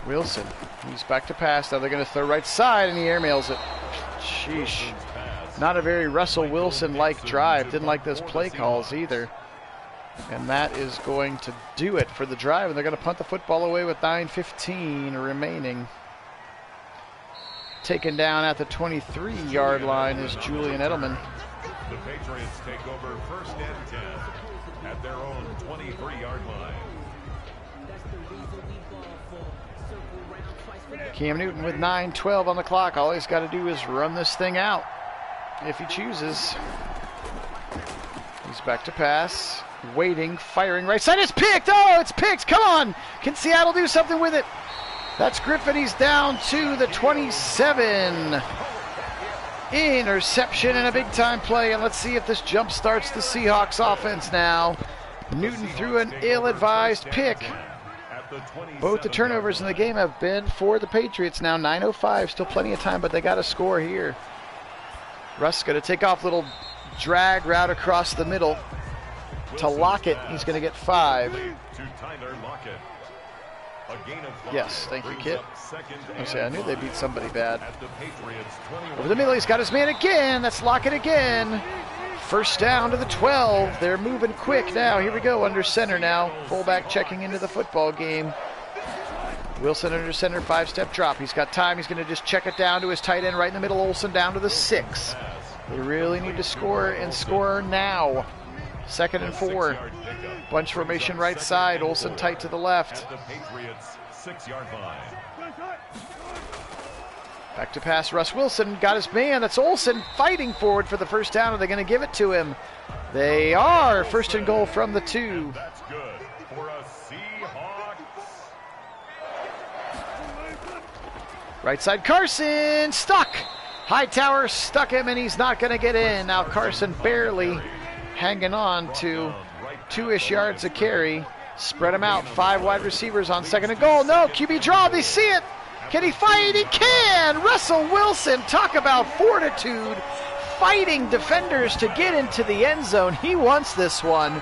Wilson, he's back to pass. Now they're going to throw right side, and he airmails it. Sheesh. Not a very Russell Wilson-like drive. Didn't like those play calls either. And that is going to do it for the drive. And they're going to punt the football away with 9:15 remaining. Taken down at the 23-yard line is Julian Edelman. The Patriots take over 1st and 10 at their own 23-yard line. Cam Newton with 9:12 on the clock. All he's got to do is run this thing out if he chooses. He's back to pass. Waiting, firing right side. It's picked. Oh, it's picked. Come on. Can Seattle do something with it? That's Griffin. He's down to the 27. Interception and a big-time play. And let's see if this jump starts the Seahawks offense now. Newton threw an ill-advised pick. Both the turnovers in the game have been for the Patriots now. 9:05, still plenty of time, but they got to score here. Russ going to take off, little drag route across the middle to Lockett. He's going to get 5. Yes, thank you, Kit. I knew they beat somebody bad. Over the middle, he's got his man again. That's Lockett again. First down to the 12. They're moving quick now. Here we go, under center now. Fullback checking into the football game. Wilson under center, 5-step drop. He's got time. He's going to just check it down to his tight end right in the middle. Olsen down to the 6. They really need to score and score now. 2nd and 4. Bunch formation right side. Olsen tight to the left. Back to pass. Russ Wilson got his man. That's Olsen fighting forward for the first down. Are they going to give it to him? They are. 1st and goal from the 2. That's good for a Seahawks. Right side, Carson stuck. Hightower stuck him, and he's not going to get in. Now Carson barely hanging on to 2-ish yards a carry. Spread him out. 5 wide receivers on 2nd and goal. No, QB draw. They see it. Can he fight? He can. Russell Wilson, talk about fortitude. Fighting defenders to get into the end zone. He wants this one.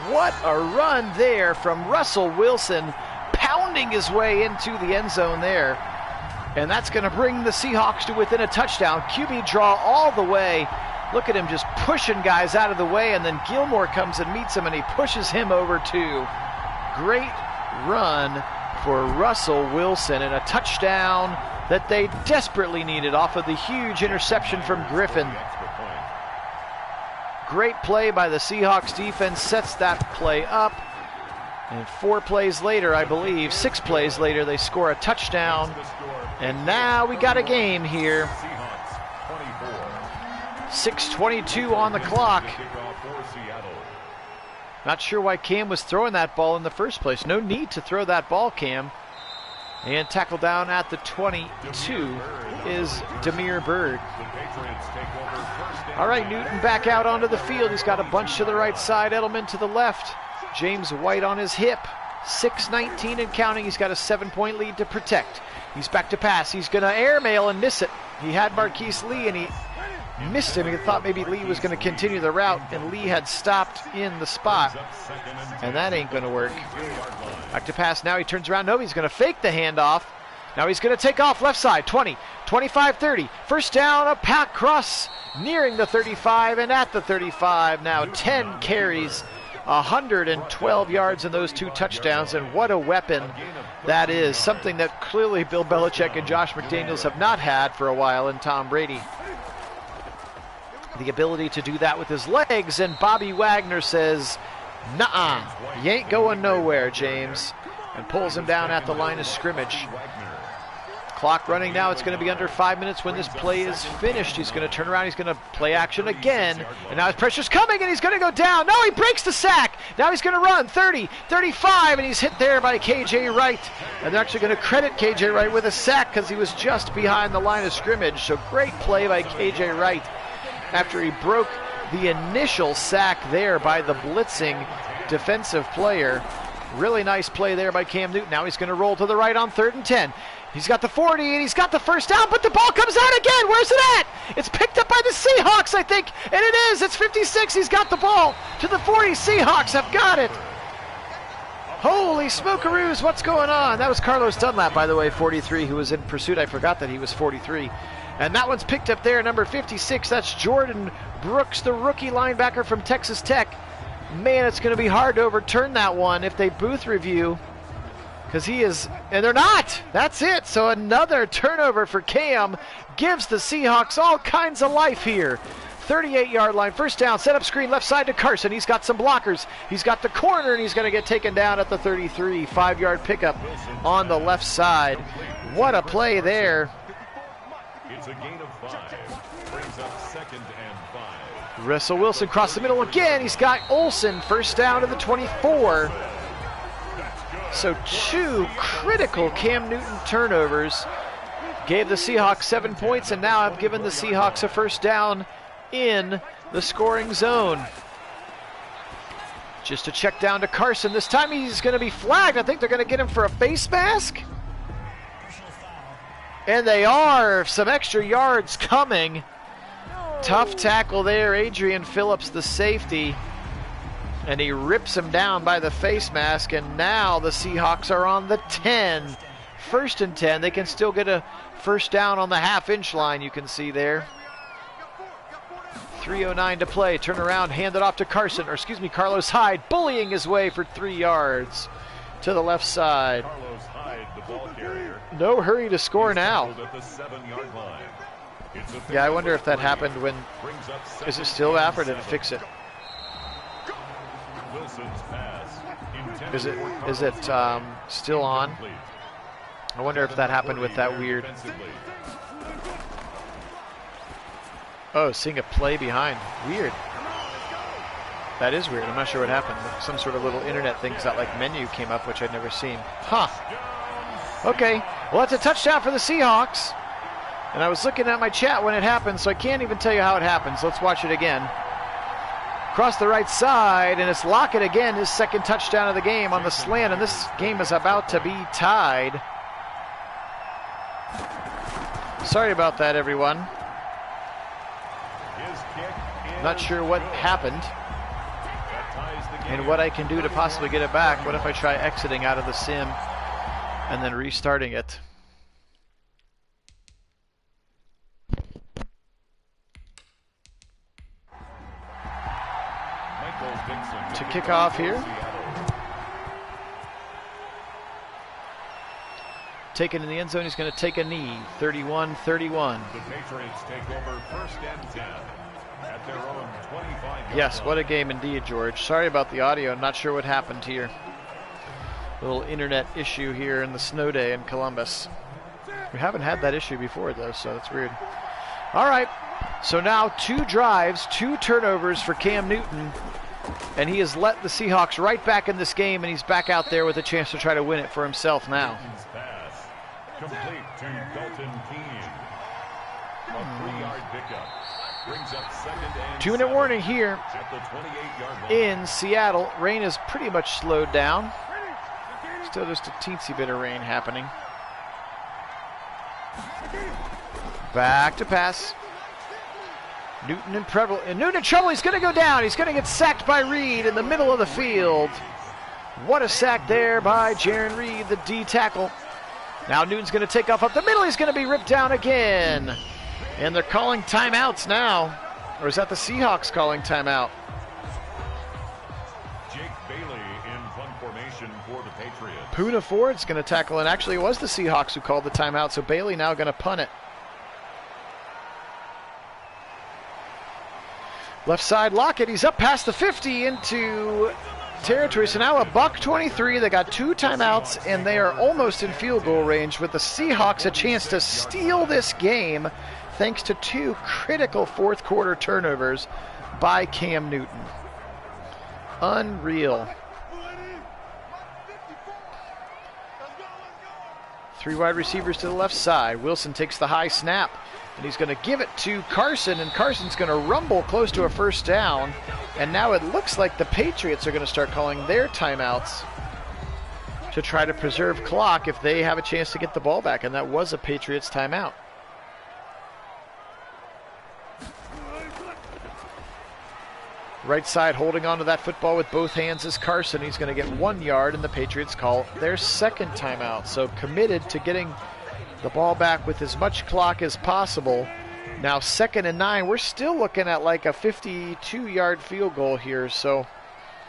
What a run there from Russell Wilson, pounding his way into the end zone there. And that's going to bring the Seahawks to within a touchdown. QB draw all the way. Look at him just pushing guys out of the way, and then Gilmore comes and meets him, and he pushes him over too. Great run for Russell Wilson, and a touchdown that they desperately needed off of the huge interception from Griffin. Great play by the Seahawks defense, sets that play up. And 4 plays later, I believe, 6 plays later, they score a touchdown. And now we got a game here. 6:22 on the clock. Not sure why Cam was throwing that ball in the first place. No need to throw that ball, Cam. And tackle down at the 22 is Demir Bird. All right, Newton back out onto the field. He's got a bunch to the right side, Edelman to the left. James White on his hip. 6:19 and counting. He's got a 7-point lead to protect. He's back to pass. He's going to airmail and miss it. He had Marquise Lee, and he missed him. He thought maybe Lee was going to continue the route, and Lee had stopped in the spot, and that ain't going to work. Back to pass. Now he turns around. No, he's going to fake the handoff. Now he's going to take off left side. 20, 25, 30. First down, a pack cross nearing the 35 and at the 35. Now 10 carries, 112 yards in those 2 touchdowns, and what a weapon that is. Something that clearly Bill Belichick and Josh McDaniels have not had for a while in Tom Brady. The ability to do that with his legs, and Bobby Wagner says, "Nuh-uh, you ain't going nowhere, James," and pulls him down at the line of scrimmage. Clock running now. It's going to be under 5 minutes when this play is finished. He's going to turn around. He's going to play action again. And now his pressure's coming, and he's going to go down. No, he breaks the sack. Now he's going to run 30, 35, and he's hit there by K.J. Wright. And they're actually going to credit K.J. Wright with a sack because he was just behind the line of scrimmage. So great play by K.J. Wright after he broke the initial sack there by the blitzing defensive player. Really nice play there by Cam Newton. Now he's going to roll to the right on 3rd and 10. He's got the 40, and he's got the first down, but the ball comes out again. Where's it at? It's picked up by the Seahawks, I think, and it is. It's 56. He's got the ball to the 40. Seahawks have got it. Holy smokeroos, what's going on? That was Carlos Dunlap, by the way, 43, who was in pursuit. I forgot that he was 43. And that one's picked up there, number 56. That's Jordan Brooks, the rookie linebacker from Texas Tech. Man, it's going to be hard to overturn that one if they booth review. Because he is, and they're not. That's it. So another turnover for Cam gives the Seahawks all kinds of life here. 38-yard line, first down, set up screen left side to Carson. He's got some blockers. He's got the corner, and he's going to get taken down at the 33. 5-yard pickup on the left side. What a play there. It's a gain of 5. Brings up 2nd and 5. Russell Wilson across the middle again. He's got Olsen first down to the 24. So 2 critical Cam Newton turnovers gave the Seahawks 7 points, and now have given the Seahawks a first down in the scoring zone. Just a check down to Carson. This time he's going to be flagged. I think they're going to get him for a face mask. And they are. Some extra yards coming. Tough tackle there. Adrian Phillips, the safety. And he rips him down by the face mask. And now the Seahawks are on the 10. 1st and 10. They can still get a first down on the half-inch line, you can see there. 3:09 to play. Turn around, hand it off to Carson, or excuse me, Carlos Hyde, bullying his way for 3 yards to the left side. Carlos Hyde, the ball carrier. No hurry to score now. At the 7-yard line. Yeah, I wonder if that happened when. Is it still up, or did it fix it? Wilson's pass. Is it still on? I wonder if that happened with that weird. Oh, seeing a play behind. Weird. That is weird. I'm not sure what happened. Some sort of little internet things that like menu came up, which I'd never seen. Huh. Okay. Well, that's a touchdown for the Seahawks. And I was looking at my chat when it happened, so I can't even tell you how it happened. So let's watch it again. Across the right side, and it's Lockett again, his 2nd touchdown of the game on the slant, and this game is about to be tied. Sorry about that, everyone. Not sure what happened and what I can do to possibly get it back. What if I try exiting out of the sim and then restarting it? To kick off here. Taken in the end zone, he's going to take a knee. 31-31. The Patriots take over 1st and 10 at their own 25. Yes, what a game indeed, George. Sorry about the audio. I'm not sure what happened here. Little internet issue here in the snow day in Columbus. We haven't had that issue before, though, so that's weird. All right, so now 2 drives, 2 turnovers for Cam Newton, and he has let the Seahawks right back in this game, and he's back out there with a chance to try to win it for himself now. Complete to Dalton Keene. A 3-yard pickup. Brings up 2nd and 2-minute warning here at the 28-yard line. in Seattle. Rain is pretty much slowed down. Still just a teensy bit of rain happening. Back to pass. Newton in trouble. And Newton in trouble. He's going to go down. He's going to get sacked by Reed in the middle of the field. What a sack there by Jaron Reed, the D tackle. Now Newton's going to take off up the middle. He's going to be ripped down again. And they're calling timeouts now. Or is that the Seahawks calling timeout? Jake Bailey in punt formation for the Patriots. Poona Ford's going to tackle, and actually it was the Seahawks who called the timeout, so Bailey now going to punt it. Left side Lockett, he's up past the 50 into territory, so now a $1:23. They got 2 timeouts, and they are almost in field goal range with the Seahawks a chance to steal this game thanks to 2 critical 4th quarter turnovers by Cam Newton. Unreal. 3 wide receivers to the left side. Wilson takes the high snap, and he's going to give it to Carson, and Carson's going to rumble close to a first down. And now it looks like the Patriots are going to start calling their timeouts to try to preserve clock if they have a chance to get the ball back, and that was a Patriots timeout. Right side holding onto that football with both hands is Carson. He's going to get 1 yard, and the Patriots call their 2nd timeout. So committed to getting the ball back with as much clock as possible. Now 2nd and 9. We're still looking at like a 52-yard field goal here. So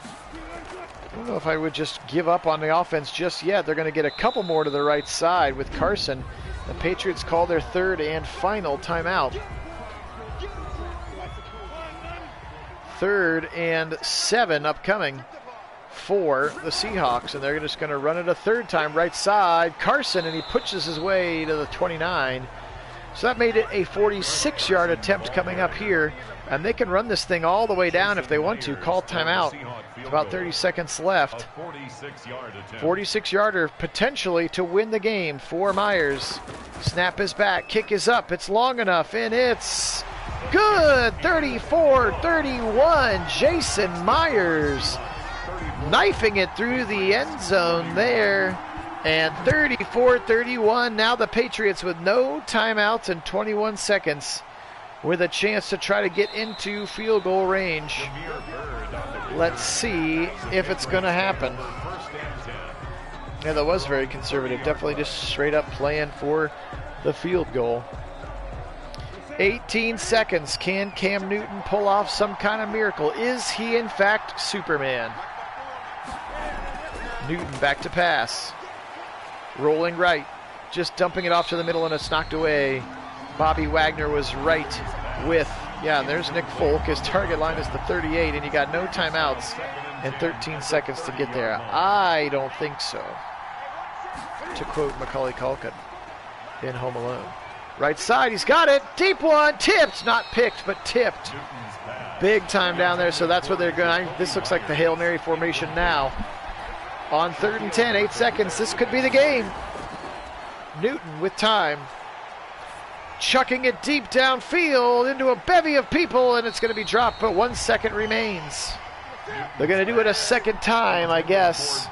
I don't know if I would just give up on the offense just yet. They're going to get a couple more to the right side with Carson. The Patriots call their 3rd and final timeout. 3rd and 7 upcoming for the Seahawks, and they're just going to run it a 3rd time right side. Carson, and he pushes his way to the 29. So that made it a 46-yard attempt coming up here, and they can run this thing all the way down if they want to. Call timeout. About 30 seconds left. 46-yarder potentially to win the game for Myers. Snap is back. Kick is up. It's long enough, and it's good. 34-31. Jason Myers knifing it through the end zone there. And 34-31, now the Patriots with no timeouts and 21 seconds with a chance to try to get into field goal range. Let's see if it's going to happen. Yeah, that was very conservative. Definitely just straight up playing for the field goal. 18 seconds. Can Cam Newton pull off some kind of miracle? Is he in fact Superman? Newton back to pass. Rolling right. Just dumping it off to the middle and it's knocked away. Bobby Wagner was right with, yeah, there's Nick Folk. His target line is the 38 and you got no timeouts and 13 seconds to get there. I don't think so. To quote Macaulay Culkin in Home Alone. Right side, he's got it. Deep one, tipped, not picked, but tipped. Big time down there, so that's what they're going. This looks like the Hail Mary formation now. On 3rd and 10, 8 seconds, this could be the game. Newton with time. Chucking it deep downfield into a bevy of people, and it's going to be dropped, but 1 second remains. They're going to do it a second time, I guess.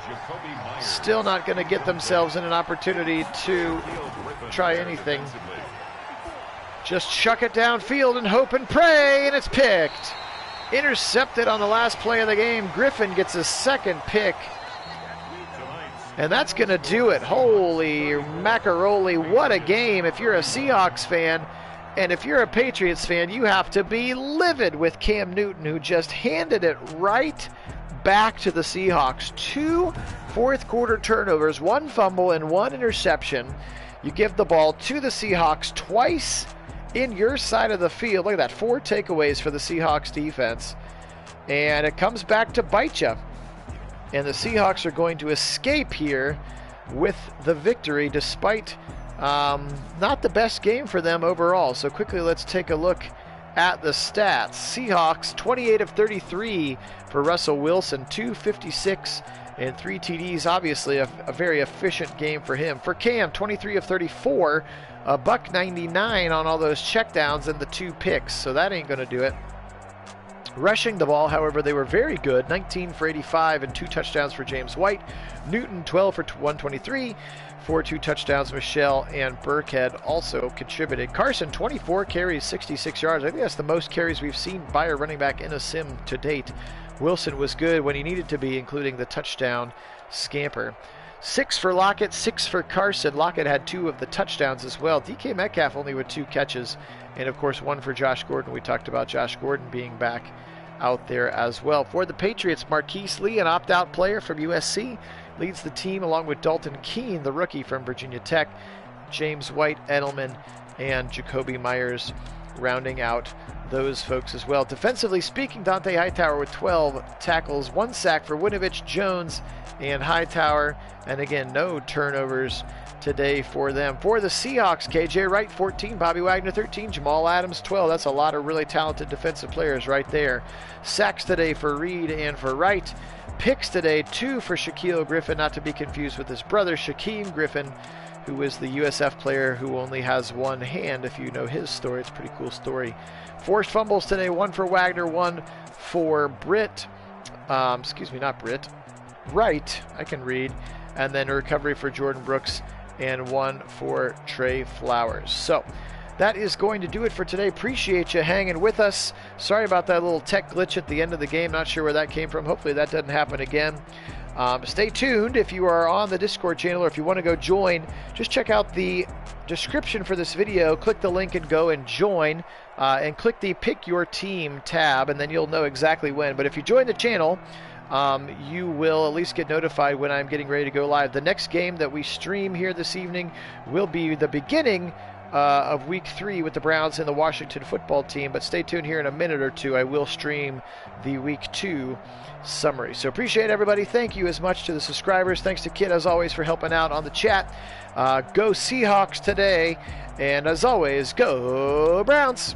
Still not going to get themselves in an opportunity to try anything. Just chuck it downfield and hope and pray, and it's picked. Intercepted on the last play of the game. Griffin gets a second pick. And that's going to do it. Holy macaroni, what a game. If you're a Seahawks fan, and if you're a Patriots fan, you have to be livid with Cam Newton, who just handed it right back to the Seahawks. 2 fourth-quarter turnovers, 1 fumble, and 1 interception. You give the ball to the Seahawks twice in your side of the field. Look at that, 4 takeaways for the Seahawks defense. And it comes back to bite you. And the Seahawks are going to escape here with the victory, despite not the best game for them overall. So quickly, let's take a look at the stats. Seahawks, 28 of 33 for Russell Wilson, 256 and 3 TDs. Obviously, a very efficient game for him. For Cam, 23 of 34, a $199 on all those checkdowns and the 2 picks. So that ain't going to do it. Rushing the ball, however, they were very good. 19 for 85 and 2 touchdowns for James White. Newton, 12 for 123 for 2 touchdowns. Michelle and Burkhead also contributed. Carson, 24 carries, 66 yards. I think that's the most carries we've seen by a running back in a sim to date. Wilson was good when he needed to be, including the touchdown scamper. 6 for Lockett, 6 for Carson. Lockett had 2 of the touchdowns as well. DK Metcalf only with 2 catches. And, of course, 1 for Josh Gordon. We talked about Josh Gordon being back out there as well. For the Patriots, Marquise Lee, an opt-out player from USC, leads the team along with Dalton Keene, the rookie from Virginia Tech, James White, Edelman, and Jacoby Myers rounding out those folks as well. Defensively speaking, Dante Hightower with 12 tackles, 1 sack for Winovich, Jones, and Hightower. And again, no turnovers today for them. For the Seahawks, KJ Wright, 14, Bobby Wagner, 13, Jamal Adams, 12. That's a lot of really talented defensive players right there. Sacks today for Reed and for Wright. Picks today, 2 for Shaquille Griffin, not to be confused with his brother, Shaquem Griffin, who is the USF player who only has 1 hand. If you know his story, it's a pretty cool story. Forced fumbles today, 1 for Wagner, 1 for Wright, I can read. And then a recovery for Jordan Brooks and 1 for Trey Flowers. So that is going to do it for today. Appreciate you hanging with us. Sorry about that little tech glitch at the end of the game. Not sure where that came from. Hopefully that doesn't happen again. Stay tuned if you are on the Discord channel, or if you want to go join, just check out the description for this video, click the link and go and join, and click the Pick Your Team tab, and then you'll know exactly when. But if you join the channel, you will at least get notified when I'm getting ready to go live. The next game that we stream here this evening will be the beginning of Week 3 with the Browns and the Washington football team, but stay tuned here in a minute or two. I will stream the Week 2 summary. So appreciate everybody. Thank you as much to the subscribers. Thanks to Kit, as always, for helping out on the chat. Go Seahawks today, and as always, go Browns!